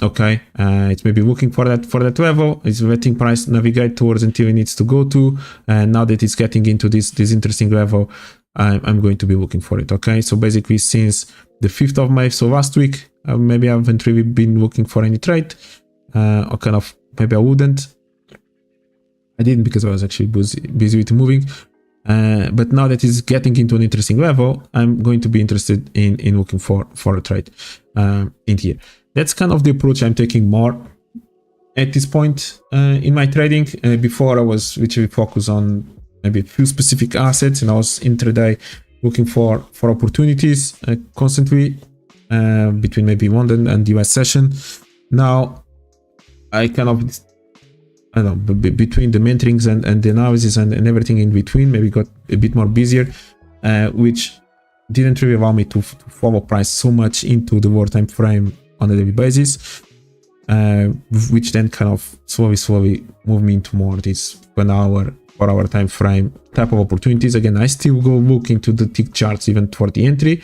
Okay, it's maybe looking for that level. It's letting price navigate towards until it needs to go to, and now that it's getting into this interesting level, I'm going to be looking for it. Okay, so basically since the 5th of May, so last week, maybe I haven't really been looking for any trade, or kind of maybe I wouldn't. I didn't because I was actually busy with moving. But now that it's getting into an interesting level, I'm going to be interested in looking for a trade in here. That's kind of the approach I'm taking more at this point in my trading. Before I was literally focused on maybe a few specific assets, and I was intraday looking for opportunities constantly between maybe London and the US session. Now I kind of, I don't know, between the mentorings and the analysis and everything in between, maybe got a bit more busier, which didn't really allow me to follow price so much into the lower time frame on a daily basis, which then kind of slowly moved me into more this 1 hour, 4 hour time frame type of opportunities. Again, I still go look into the tick charts even for the entry,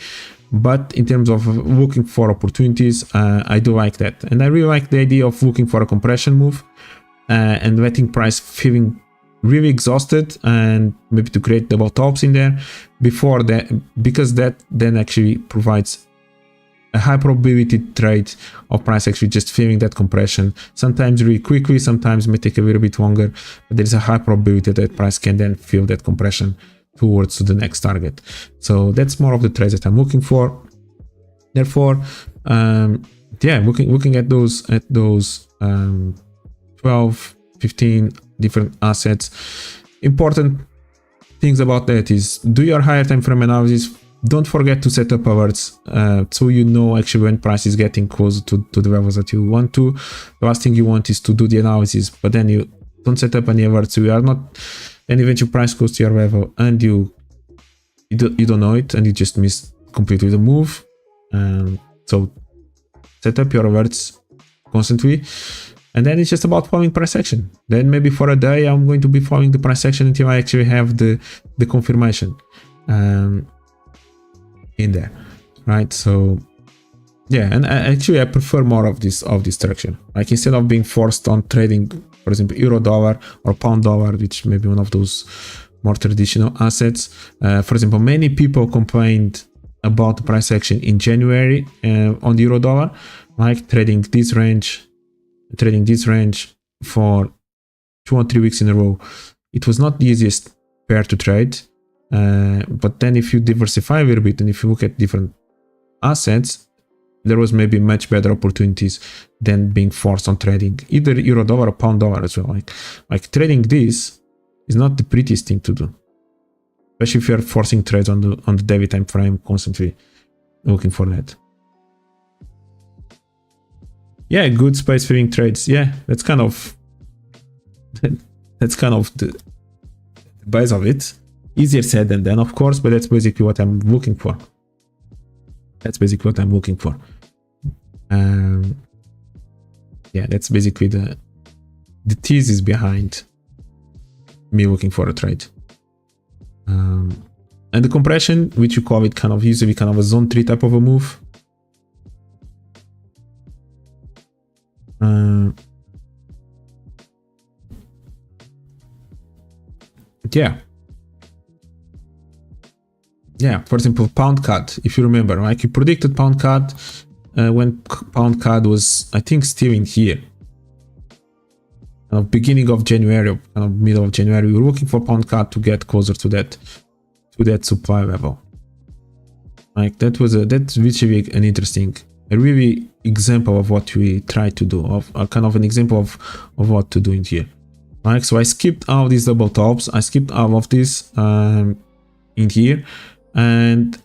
but in terms of looking for opportunities, I do like that, and I really like the idea of looking for a compression move. And letting price feeling really exhausted and maybe to create double tops in there before that, because that then actually provides a high probability trade of price actually just filling that compression, sometimes really quickly, sometimes may take a little bit longer, but there's a high probability that price can then fill that compression towards the next target. So that's more of the trades that I'm looking for. Therefore, yeah, looking at those 12, 15 different assets. Important things about that is do your higher time frame analysis. Don't forget to set up alerts so you know actually when price is getting closer to the levels that you want to. The last thing you want is to do the analysis, but then you don't set up any alerts, so you are not, and eventually price goes to your level and you don't know it and you just miss completely the move. So set up your alerts constantly, and then it's just about following price action. Then maybe for a day I'm going to be following the price action until I actually have the confirmation in there, right? So yeah, and I prefer more of this structure. Like instead of being forced on trading, for example, euro dollar or pound dollar, which may be one of those more traditional assets. For example, many people complained about the price action in January on the euro dollar, like trading this range for 2 or 3 weeks in a row. It was not the easiest pair to trade. But then if you diversify a little bit and if you look at different assets, there was maybe much better opportunities than being forced on trading either euro dollar or pound dollar as well. Like trading this is not the prettiest thing to do, especially if you are forcing trades on the daily time frame, constantly looking for that. Yeah, good space filling trades. Yeah, that's kind of the base of it. Easier said than done, of course, but that's basically what I'm looking for. Yeah, that's basically the thesis behind me looking for a trade. And the compression, which you call it usually kind of a zone 3 type of a move. Yeah, for example, pound CAD, if you remember, like you predicted pound CAD when pound CAD was, I think, still in here. Beginning of January, middle of January, we were looking for pound CAD to get closer to that supply level. Like that's really an interesting, a really example of what we try to do, of kind of an example of what to do in here. Like, so I skipped all these double tops, I skipped all of this in here. And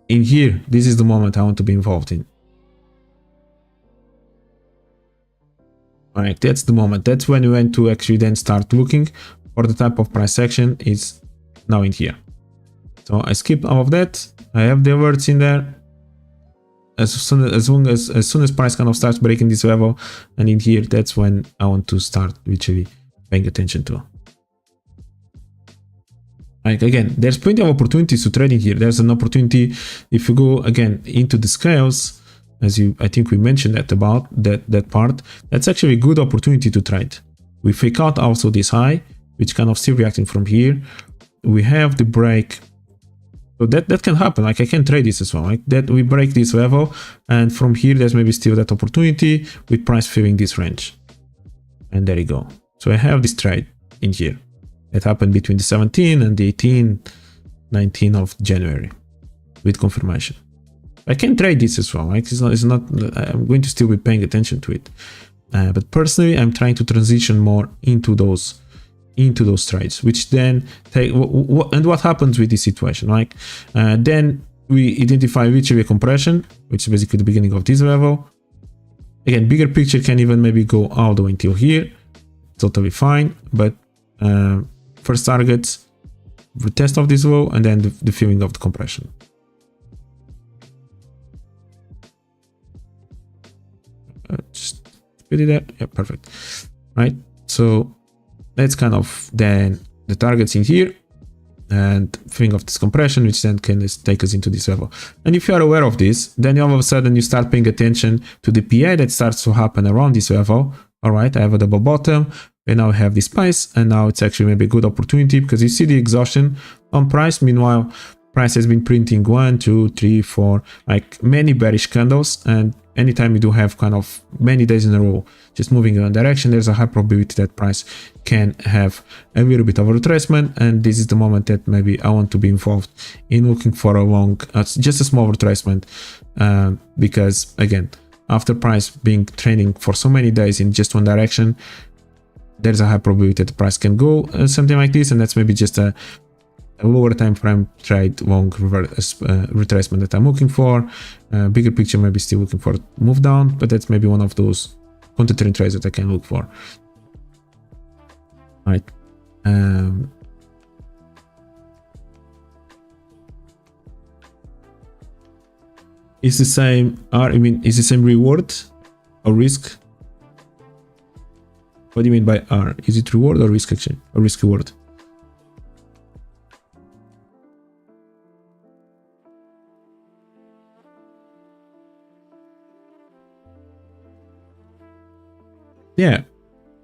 in here, this is the moment I want to be involved in. Alright, that's the moment. That's when we went to actually then start looking for the type of price action is now in here. So I skipped all of that. I have the alerts in there. As soon as price kind of starts breaking this level, and in here, that's when I want to start literally paying attention to. Like again, there's plenty of opportunities to trade in here. There's an opportunity if you go again into the scales, I think we mentioned that about that part. That's actually a good opportunity to trade. We fake out also this high, which kind of still reacting from here. We have the break, so that can happen. Like I can trade this as well. Like that we break this level, and from here there's maybe still that opportunity with price filling this range, and there you go. So I have this trade in here. It happened between the 17th and the 19th of January with confirmation. I can trade this as well. Like it's not. I'm going to still be paying attention to it. But personally, I'm trying to transition more into those trades, which then take. And what happens with this situation? Like then we identify literally a compression, which is basically the beginning of this level. Again, bigger picture can even maybe go all the way until here. Totally fine, but first targets, the test of this low, and then the filling of the compression. Just put it there. Yeah, perfect. Right. So that's kind of then the targets in here and filling of this compression, which then can take us into this level. And if you are aware of this, then all of a sudden you start paying attention to the PA that starts to happen around this level. All right, I have a double bottom. And now I have this price, and now it's actually maybe a good opportunity because you see the exhaustion on price. Meanwhile, price has been printing 1, 2, 3, 4, like many bearish candles, and anytime you do have kind of many days in a row just moving in one direction, there's a high probability that price can have a little bit of a retracement, and this is the moment that maybe I want to be involved in looking for a long, just a small retracement, because again, after price being trending for so many days in just one direction, there's a high probability that the price can go something like this, and that's maybe just a lower time frame trade, long retracement that I'm looking for. Bigger picture, maybe still looking for move down, but that's maybe one of those counter trend trades that I can look for. All right. Is the same is the same reward or risk? What do you mean by R? Is it reward or risk actually? Or risk reward? Yeah,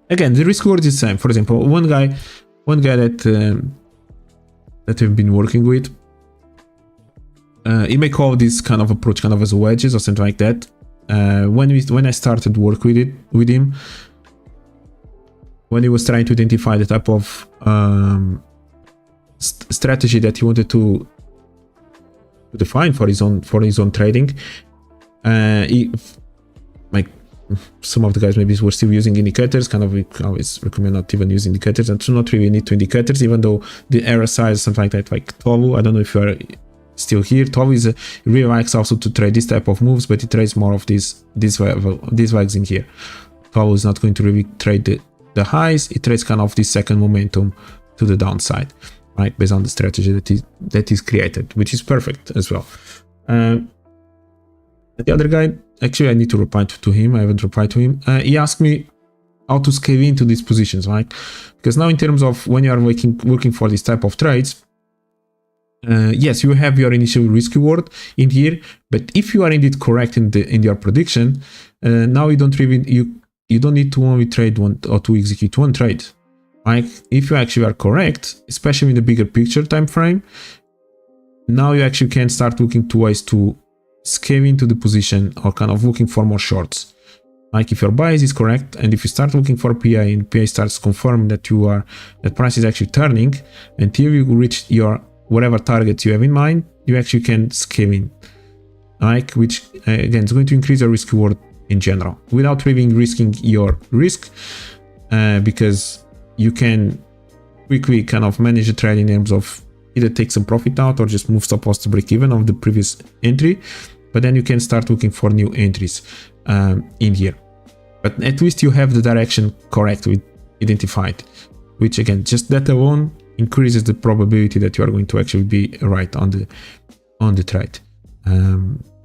again, the risk reward is the same. For example, one guy that we've been working with, he may call this kind of approach kind of as wedges or something like that. When I started work with him, when he was trying to identify the type of strategy that he wanted to define for his own trading, like some of the guys maybe were still using indicators. Kind of, we always recommend not even using indicators, and not really need to indicators, even though the error size something like that, like Tovu. I don't know if you are still here. Tovu is really likes also to trade this type of moves, but it trades more of these values in here. Tovu is not going to really trade the highs. It trades kind of this second momentum to the downside, right, based on the strategy that is created, which is perfect as well. The other guy, actually I need to reply to him. I haven't replied to him. He asked me how to scale into these positions, right? Because now in terms of when you are looking for this type of trades, yes, you have your initial risk reward in here, but if you are indeed correct in your prediction, now you don't need to only trade one or to execute one trade. Like if you actually are correct, especially in the bigger picture time frame, now you actually can start looking to ways to scale into the position or kind of looking for more shorts. Like if your bias is correct, and if you start looking for PA and PA starts confirming that that price is actually turning until you reach your whatever targets you have in mind, you actually can scale in, like, which again is going to increase your risk reward in general without really risking your risk, because you can quickly kind of manage the trade in terms of either take some profit out or just move stop loss to break even of the previous entry, but then you can start looking for new entries in here. But at least you have the direction correctly identified, which again, just that alone increases the probability that you are going to actually be right on the trade.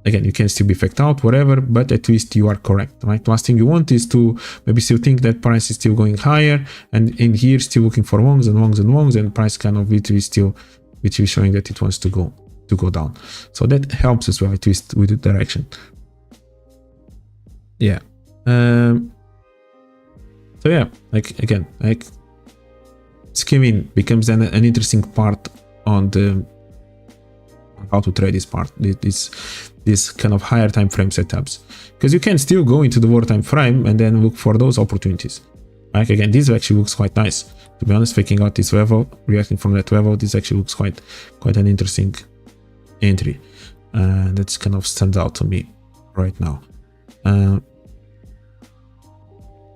Again, you can still be faked out, whatever, but at least you are correct, right? Last thing you want is to maybe still think that price is still going higher, and in here still looking for longs and longs and longs, and price kind of literally still showing that it wants to go down. So that helps as well, at least with the direction. Yeah. So yeah, like again, like skimming becomes then an interesting part on how to trade this part, this kind of higher time frame setups, because you can still go into the lower time frame and then look for those opportunities. Like again, this actually looks quite nice, to be honest. Faking out this level, reacting from that level, this actually looks quite an interesting entry. That's kind of stands out to me right now.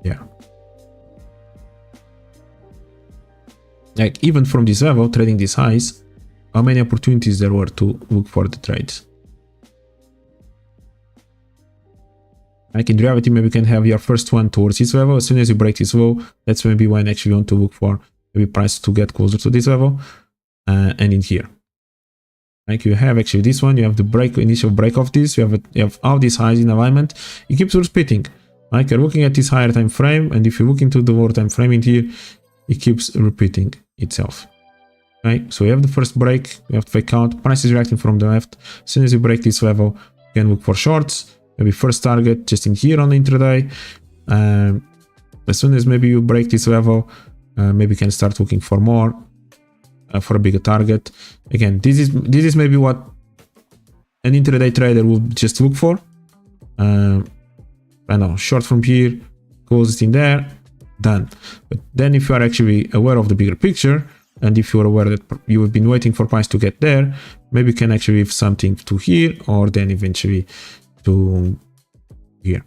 Yeah, like even from this level, trading these highs, how many opportunities there were to look for the trades. Like in reality, maybe you can have your first one towards this level. As soon as you break this low, that's maybe when actually you want to look for maybe price to get closer to this level. And in here, like you have actually this one, you have the initial break of this, you have all these highs in alignment. It keeps repeating. Like you're looking at this higher time frame, and if you look into the lower time frame in here, it keeps repeating itself. Right, so we have the first break, we have to fake out, price is reacting from the left. As soon as you break this level, you can look for shorts, maybe first target just in here on the intraday. As soon as maybe you break this level, maybe you can start looking for more for a bigger target. Again, this is maybe what an intraday trader would just look for. I know, short from here, close it in there, done. But then if you are actually aware of the bigger picture, and if you are aware that you have been waiting for price to get there, maybe you can actually leave something to here, or then eventually to here,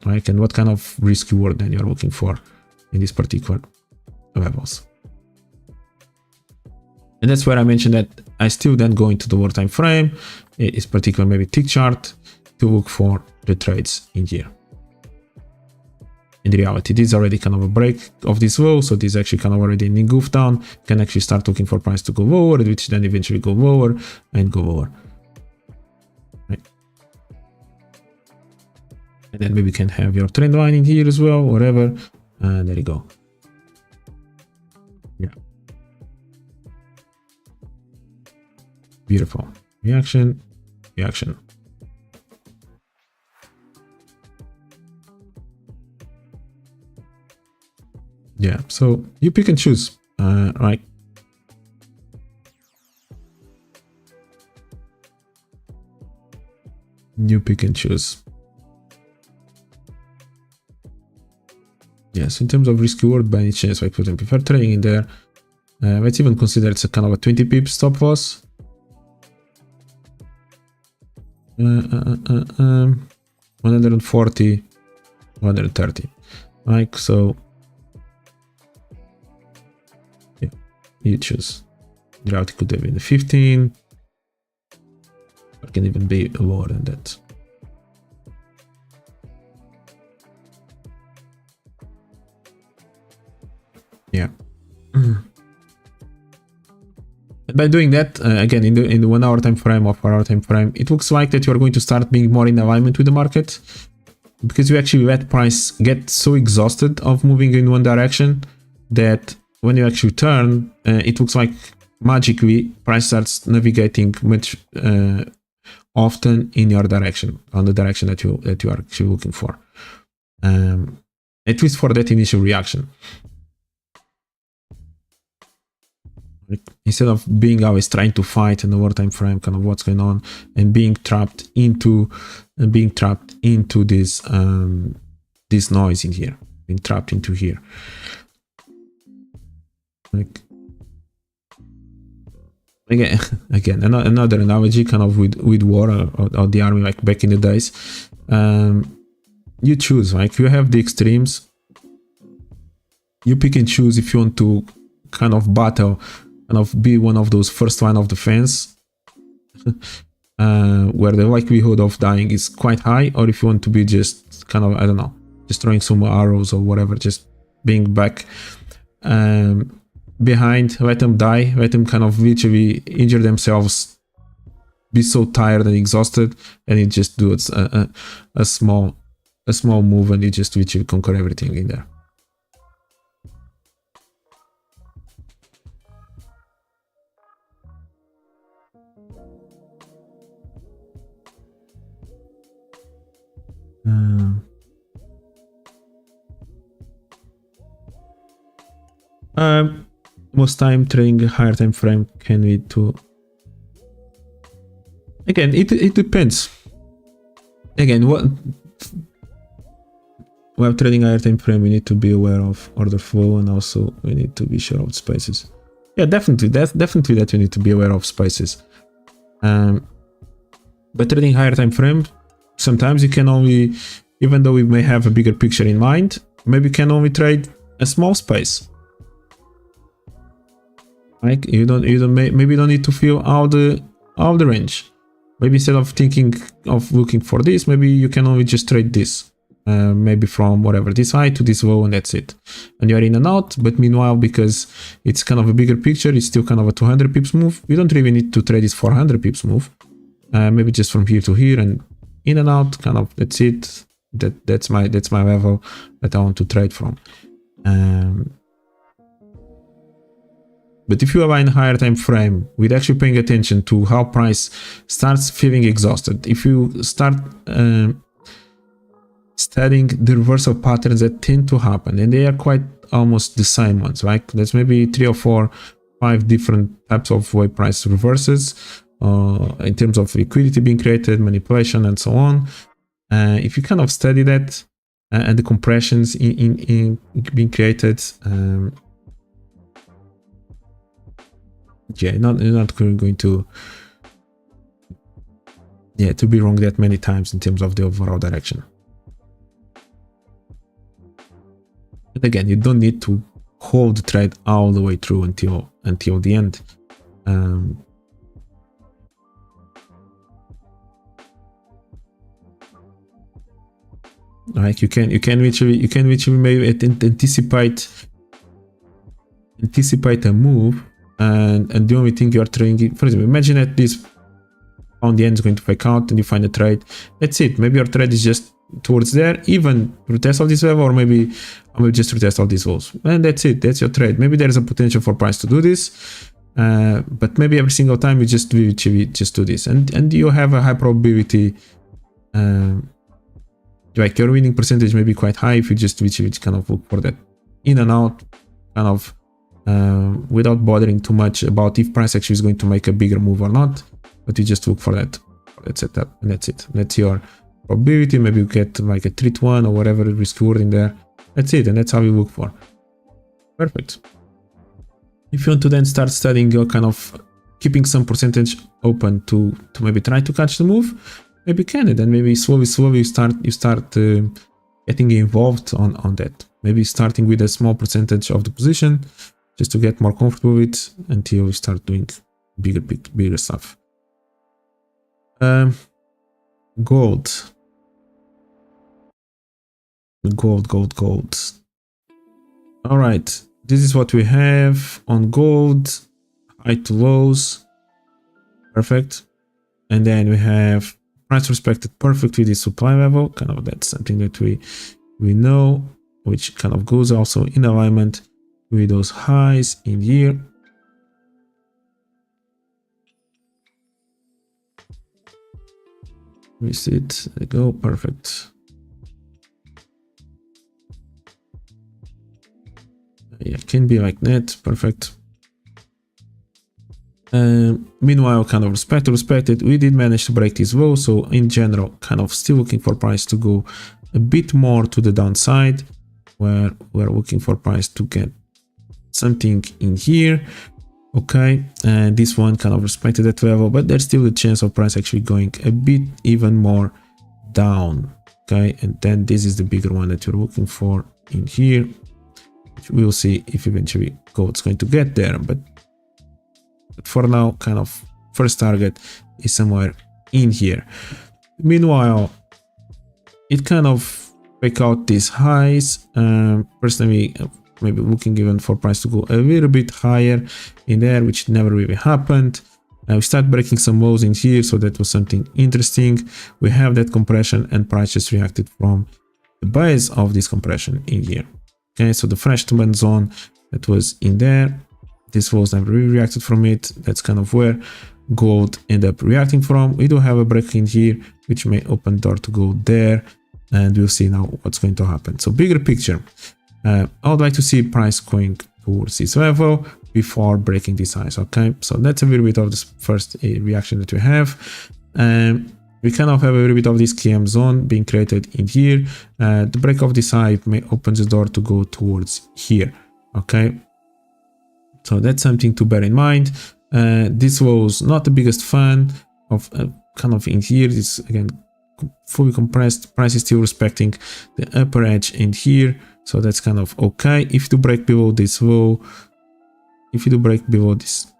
right? And what kind of risk reward then you're looking for in these particular levels. And that's where I mentioned that I still then go into the lower time frame, is particular maybe tick chart, to look for the trades in here. In reality, this is already kind of a break of this low, so this is actually kind of already in goof down. You can actually start looking for price to go lower, which then eventually go lower and go lower. Right. And then maybe you can have your trend line in here as well, whatever. And there you go. Yeah. Beautiful. Reaction, reaction. Yeah, so you pick and choose, right? You pick and choose. Yes, in terms of risk reward, by any chance, I couldn't prefer trading in there. Let's even consider it's a kind of a 20 pips stop loss. 140, 130, right? So yeah, you choose. The route could have been the 15, or can even be lower than that. Yeah. By doing that, again, in the 1 hour time frame or 4 hour time frame, it looks like that you are going to start being more in alignment with the market, because you actually let price get so exhausted of moving in one direction that when you actually turn, it looks like magically price starts navigating much often in your direction, on the direction that you are actually looking for, at least for that initial reaction. Instead of being always trying to fight in the lower time frame, kind of what's going on, and being trapped into this this noise in here, being trapped into here. Like again, another analogy, kind of with war or the army, like back in the days. You choose, like you have the extremes. You pick and choose if you want to kind of battle, kind of be one of those first line of defense, where the likelihood of dying is quite high, or if you want to be just kind of, I don't know, just throwing some arrows or whatever, just being back behind, let them die, let them kind of literally injure themselves, be so tired and exhausted, and you just do a small move and you just literally conquer everything in there. Most time trading a higher time frame can lead to, again, it depends. Again, while trading higher time frame, we need to be aware of order flow, and also we need to be sure of spaces. Yeah, definitely that we need to be aware of spaces. But trading higher time frame, sometimes you can only, even though we may have a bigger picture in mind, maybe you can only trade a small space. Like maybe you don't need to fill all the range. Maybe instead of thinking of looking for this, maybe you can only just trade this. Maybe from whatever, this high to this low, and that's it. And you're in and out. But meanwhile, because it's kind of a bigger picture, it's still kind of a 200 pips move. You don't really need to trade this 400 pips move. Maybe just from here to here and in and out, kind of, that's it. That's my level that I want to trade from. But if you are in a higher time frame with actually paying attention to how price starts feeling exhausted, if you start studying the reversal patterns that tend to happen, and they are quite almost the same ones, right? There's maybe 3 or 4 5 different types of way price reverses in terms of liquidity being created, manipulation, and so on. If you kind of study that and the compressions in being created, yeah, you're not going to be wrong that many times in terms of the overall direction. And again, you don't need to hold the trade all the way through until the end. Like you can literally maybe anticipate a move, and the only thing you are trading, for example, imagine that this on the end is going to fake out and you find a trade. That's it. Maybe your trade is just towards there, even retest of this level, or maybe just retest all these walls, and that's it. That's your trade. Maybe there is a potential for price to do this, but maybe every single time you just do this, and you have a high probability. Like your winning percentage may be quite high if you just kind of look for that in and out, kind of without bothering too much about if price actually is going to make a bigger move or not, but you just look for that setup, and that's it. That's your probability. Maybe you get like a 3 to 1 or whatever risk reward in there. That's it, and that's how you look for. Perfect. If you want to then start studying your kind of keeping some percentage open to maybe try to catch the move, maybe you can, and then maybe slowly you start getting involved on that. Maybe starting with a small percentage of the position just to get more comfortable with until you start doing bigger stuff. Gold. All right, this is what we have on gold. High to lows. Perfect. And then we have price respected perfectly the supply level. Kind of that's something that we know, which kind of goes also in alignment with those highs in here. We see it. There we go. Perfect. Yeah, can be like that. Perfect. Meanwhile, kind of respected, we did manage to break this low, so in general, kind of still looking for price to go a bit more to the downside, where we're looking for price to get something in here. Okay, and this one kind of respected that level, but there's still a chance of price actually going a bit even more down. Okay, and then this is the bigger one that you're looking for in here. We'll see if eventually gold's going to get there, but for now, kind of first target is somewhere in here. Meanwhile, it kind of pick out these highs. Personally, maybe looking even for price to go a little bit higher in there, which never really happened. We start breaking some lows in here, so that was something interesting. We have that compression, and price just reacted from the base of this compression in here. Okay, so the freshman zone that was in there, this was never really reacted from it. That's kind of where gold ended up reacting from. We do have a break in here, which may open the door to go there, and we'll see now what's going to happen. So bigger picture, I would like to see price going towards this level before breaking this highs. Okay, so that's a little bit of this first reaction that we have. We kind of have a little bit of this KM zone being created in here. The break of this high may open the door to go towards here. Okay, so that's something to bear in mind. This was not the biggest fan of kind of in here. It's again fully compressed. Price is still respecting the upper edge in here, so that's kind of okay. If you break below this low, if you do break below this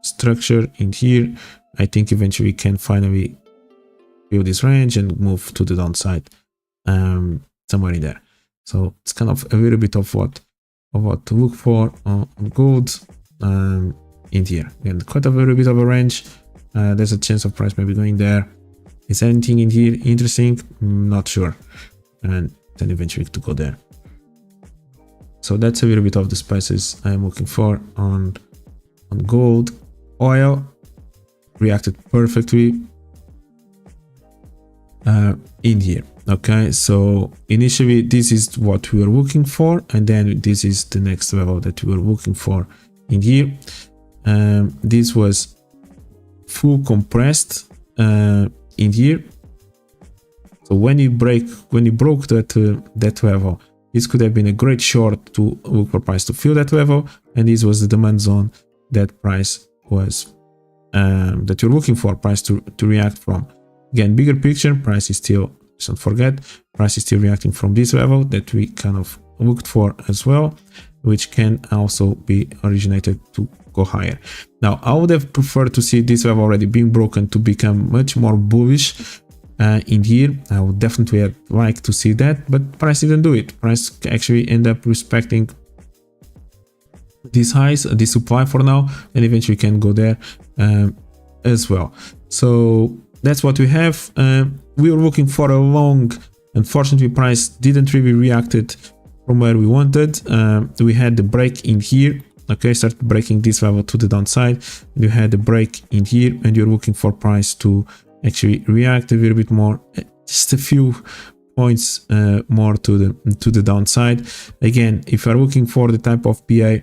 structure in here, I think eventually we can finally build this range and move to the downside, somewhere in there. So it's kind of a little bit of what to look for on gold in here. Again, quite a little bit of a range. There's a chance of price maybe going there. Is anything in here interesting? Not sure. And then eventually to go there. So that's a little bit of the spices I'm looking for on gold. Oil reacted perfectly in here. Okay, so initially this is what we were looking for, and then this is the next level that we were looking for in here. this was full compressed in here. So when you broke that level, this could have been a great short to look for price to fill that level, and this was the demand zone that price was that you're looking for price to react from. Again, bigger picture, price is still, don't forget, price is still reacting from this level that we kind of looked for as well, which can also be originated to go higher. Now, I would have preferred to see this level already being broken to become much more bullish in here. I would definitely have liked to see that, but price didn't do it. Price actually ended up respecting these highs, this supply for now, and eventually can go there as well. So that's what we have. We were looking for a long. Unfortunately, price didn't really reacted from where we wanted. We had the break in here. Okay, started breaking this level to the downside. You had the break in here, and you're looking for price to actually react a little bit more, just a few points more to the downside. Again, if you're looking for the type of PA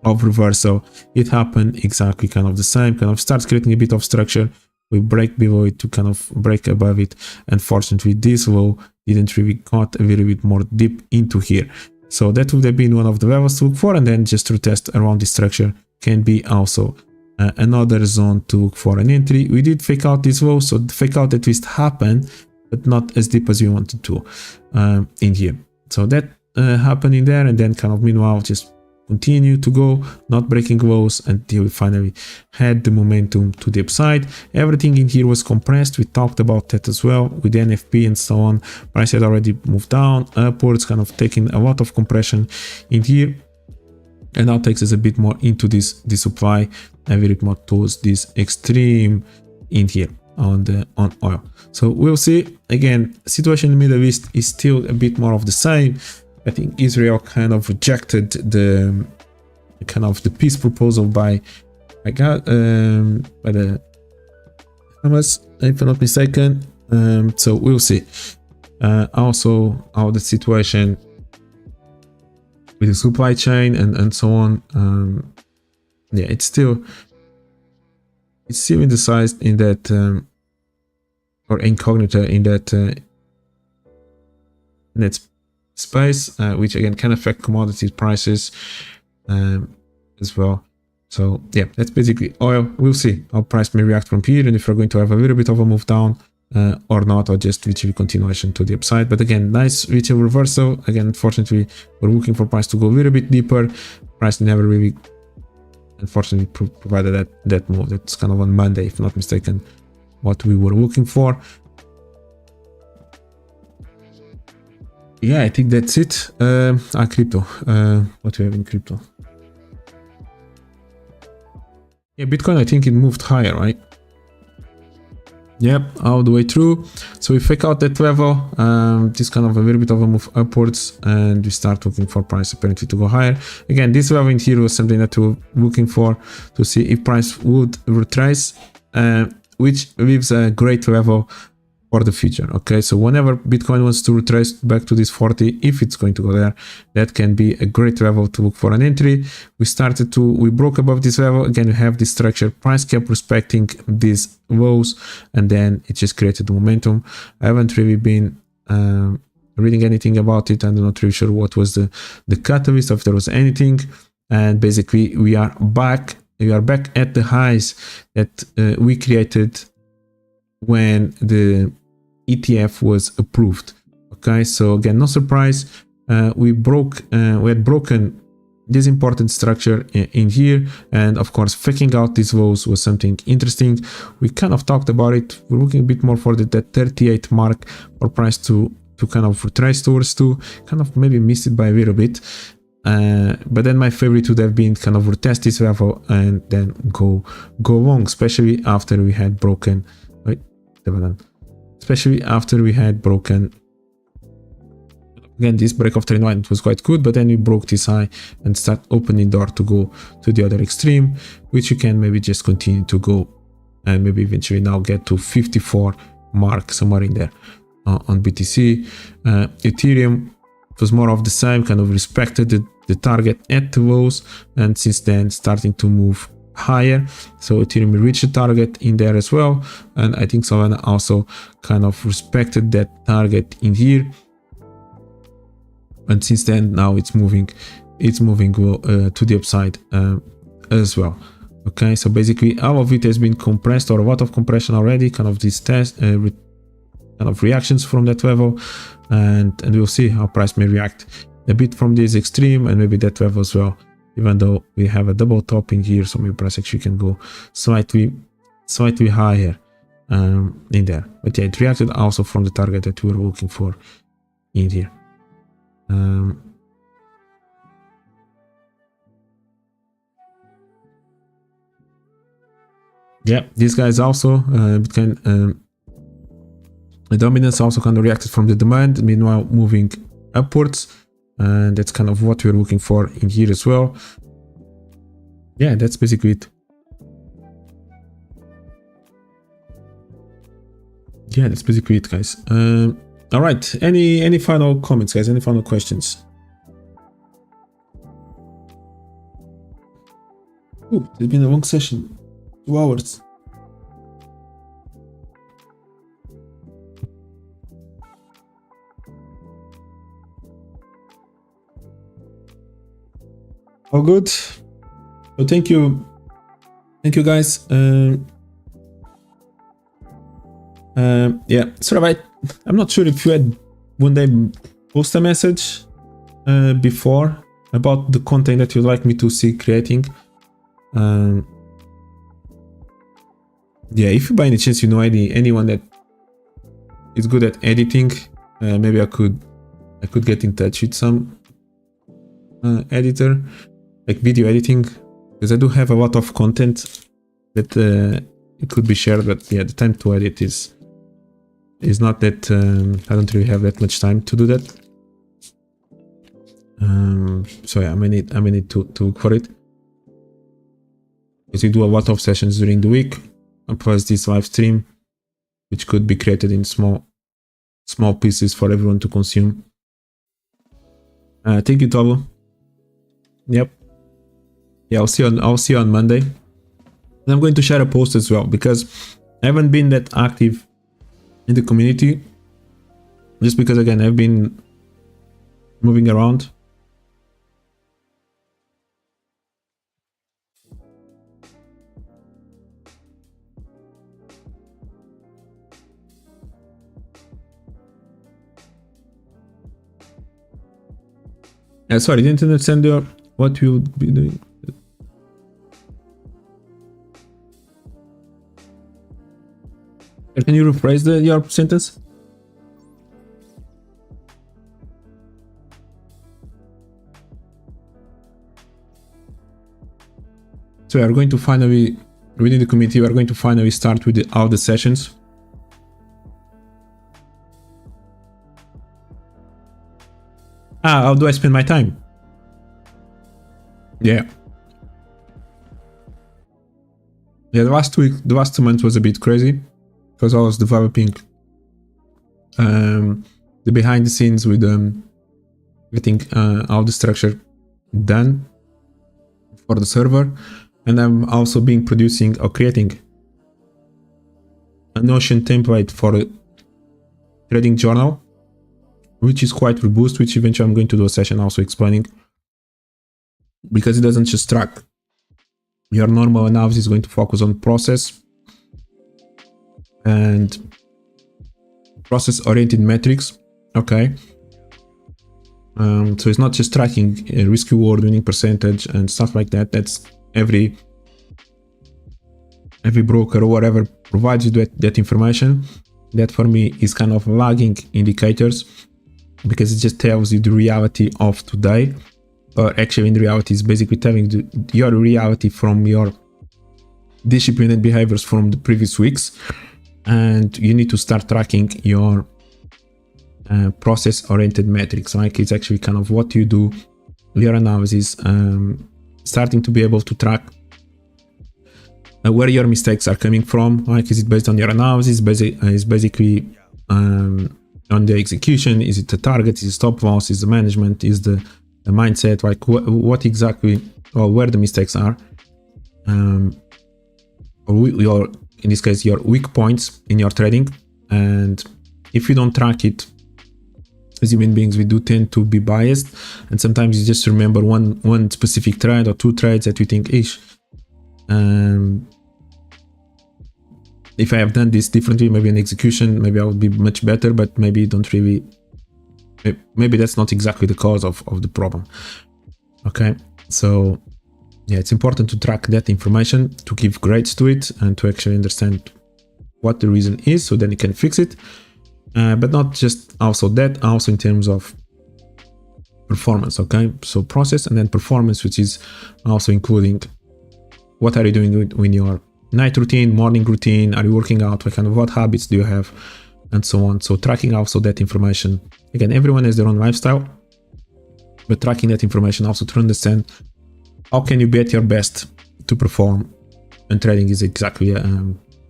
of reversal, it happened exactly kind of the same, kind of starts creating a bit of structure. We break below it to kind of break above it. Unfortunately, this low didn't really got a little bit more deep into here. So that would have been one of the levels to look for, and then just to test around this structure can be also another zone to look for an entry. We did fake out this low, so the fake out at least happened, but not as deep as we wanted to in here. So that happened in there, and then kind of meanwhile just continue to go, not breaking lows until we finally had the momentum to the upside. Everything in here was compressed. We talked about that as well with the NFP and so on. Price had already moved down, upwards, kind of taking a lot of compression in here. And now takes us a bit more into this supply, a bit more towards this extreme in here on oil. So we'll see. Again, situation in the Middle East is still a bit more of the same. I think Israel kind of rejected the peace proposal by the Hamas, if I'm not mistaken. So we'll see. Also, how the situation with the supply chain and so on. Yeah, it's still indecised in that or incognita in that space, which again can affect commodities prices as well. So yeah, that's basically oil. We'll see how price may react from here, and if we're going to have a little bit of a move down or not, or just literally continuation to the upside. But again, nice retail reversal. Again, unfortunately, we're looking for price to go a little bit deeper. Price never really, unfortunately, provided that move. That's kind of on Monday, if not mistaken, what we were looking for. Yeah, I think that's it. Crypto. What we have in crypto? Yeah, Bitcoin, I think it moved higher, right? Yep, all the way through. So we fake out that level, this kind of a little bit of a move upwards, and we start looking for price apparently to go higher. Again, this level in here was something that we were looking for to see if price would retrace, which leaves a great level for the future. Okay, so whenever Bitcoin wants to retrace back to this 40, if it's going to go there, that can be a great level to look for an entry. We broke above this level. Again, we have this structure. Price kept respecting these lows, and then it just created the momentum. I haven't really been reading anything about it. I'm not really sure what was the catalyst, if there was anything. And basically, we are back at the highs that we created when the ETF was approved. Okay, so again, no surprise, we had broken this important structure in here, and of course faking out these lows was something interesting. We kind of talked about it. We're looking a bit more for that 38 mark for price to kind of retrace towards to, kind of maybe missed it by a little bit, but then my favorite would have been kind of retest this level and then go long, especially after we had broken, again, this break of trend line was quite good, but then we broke this high and start opening door to go to the other extreme, which you can maybe just continue to go and maybe eventually now get to 54 mark, somewhere in there on BTC. Ethereum was more of the same, kind of respected the target at those, and since then starting to move higher. So Ethereum reached the target in there as well, and I think Solana also kind of respected that target in here, and since then now it's moving to the upside as well. Okay, so basically all of it has been compressed, or a lot of compression already, kind of this test kind of reactions from that level, and we'll see how price may react a bit from this extreme and maybe that level as well, even though we have a double top in here, so maybe price actually can go slightly higher in there. But yeah, it reacted also from the target that we were looking for in here. Yeah, these guys also the dominance also kind of reacted from the demand, meanwhile moving upwards, and that's kind of what we're looking for in here as well. Yeah, that's basically it. Yeah, that's basically it, guys. All right, any final comments, guys? Any final questions? Ooh, it's been a long session. 2 hours. All good. So thank you guys. Yeah, sorry, I'm not sure if you had one day post a message before about the content that you'd like me to see creating. Yeah, if you by any chance you know anyone that is good at editing, maybe I could get in touch with some editor, like video editing, because I do have a lot of content that it could be shared, but yeah, the time to edit is not that. I don't really have that much time to do that. So yeah, I may need to look for it, because we do a lot of sessions during the week, and plus this live stream, which could be created in small pieces for everyone to consume. Thank you, Tavo. Yep. Yeah, I'll see you on Monday. And I'm going to share a post as well, because I haven't been that active in the community, just because again I've been moving around. Sorry, didn't understand what you would be doing. Can you rephrase your sentence? So we are going to finally, within the community, we are going to finally start with all the sessions. How do I spend my time? Yeah. Yeah, the last 2 months was a bit crazy, because I was developing the behind the scenes with getting all the structure done for the server, and I'm also producing or creating a Notion template for a trading journal, which is quite robust, which eventually I'm going to do a session also explaining, because it doesn't just track your normal analysis, is going to focus on process and process oriented metrics. Okay, so it's not just tracking risk reward, winning percentage and stuff like that. That's every broker or whatever provides you that information. That for me is kind of lagging indicators, because it just tells you the reality of today, or actually in reality is basically telling your reality from your disciplined behaviors from the previous weeks, and you need to start tracking your process oriented metrics. Like, it's actually kind of what you do, your analysis, starting to be able to track where your mistakes are coming from. Like, is it based on your analysis? Is basically on the execution. Is it the target? Is it stop loss? Is the management? Is the mindset? Like what exactly, or where the mistakes are, or your, in this case, your weak points in your trading. And if you don't track it, as human beings, we do tend to be biased, and sometimes you just remember one specific trade or two trades that you think, ish, if I have done this differently, maybe in execution, maybe I would be much better, but maybe don't really, maybe that's not exactly the cause of the problem. Okay, so yeah, it's important to track that information, to give grades to it, and to actually understand what the reason is, so then you can fix it. But not just also that, also in terms of performance. Okay, so process and then performance, which is also including what are you doing with your night routine, morning routine, are you working out, what habits do you have, and so on. So tracking also that information. Again, everyone has their own lifestyle, but tracking that information also to understand how can you be at your best to perform. And trading is exactly a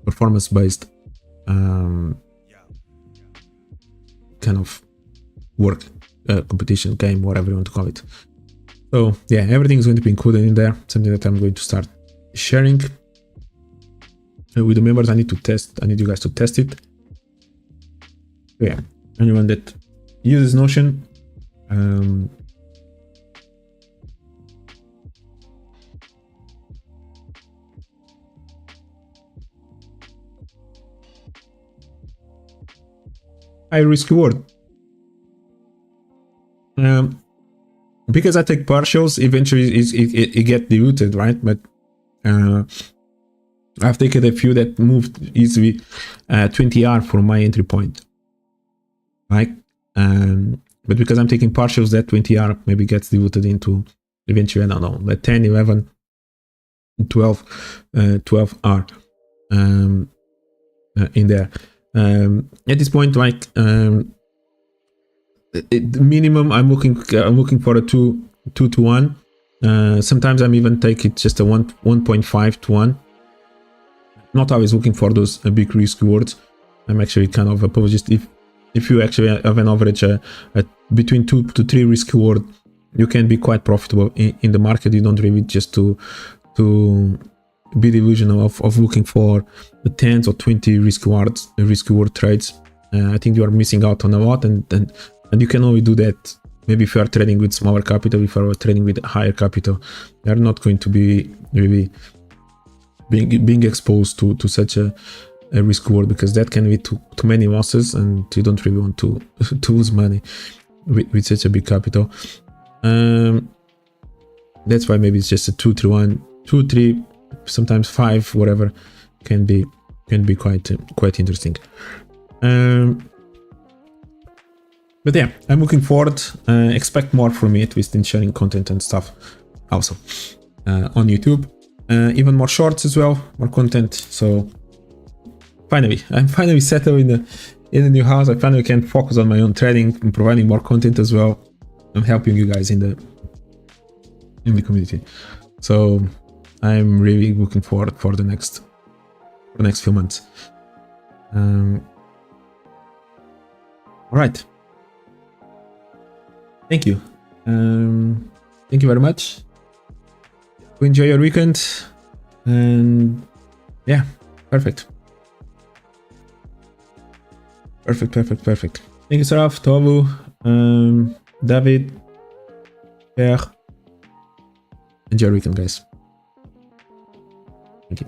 performance-based kind of work, competition, game, whatever you want to call it. So yeah, everything is going to be included in there, something that I'm going to start sharing with the members. I need you guys to test it. So yeah, anyone that uses Notion, high risk reward. Because I take partials, eventually it get diluted, right? But I've taken a few that moved easily 20R for my entry point, right? But because I'm taking partials, that 20R maybe gets diluted into eventually, I don't know, like 10, 11, 12, 12R in there. At this point, like the minimum, I'm looking for a 2 to 1. Sometimes I'm even take it just a 1.5 to 1. Not always looking for those big risk rewards. I'm actually kind of apologist. If you actually have an average at between 2 to 3 risk reward, you can be quite profitable in the market. You don't really just to be delusional of looking for the 10s or 20 risk reward trades. I think you are missing out on a lot, and you can only do that maybe if you are trading with smaller capital. If you are trading with higher capital, you are not going to be really being exposed to such a risk reward, because that can lead to many losses, and you don't really want to lose money with such a big capital. That's why maybe it's just a 2 to 1, 2, 3, sometimes 5, whatever, can be quite interesting. But yeah, I'm looking forward. Expect more from me, at least in sharing content and stuff also on YouTube. Even more shorts as well, more content. So I'm finally settled in the new house. I finally can focus on my own trading and providing more content as well. I'm helping you guys in the community. So I'm really looking forward for the next few months. All right. Thank you. Thank you very much. Enjoy your weekend. And yeah, perfect. Perfect. Thank you, Saraf, Tovu, David, Per. Enjoy your weekend, guys. Thank you.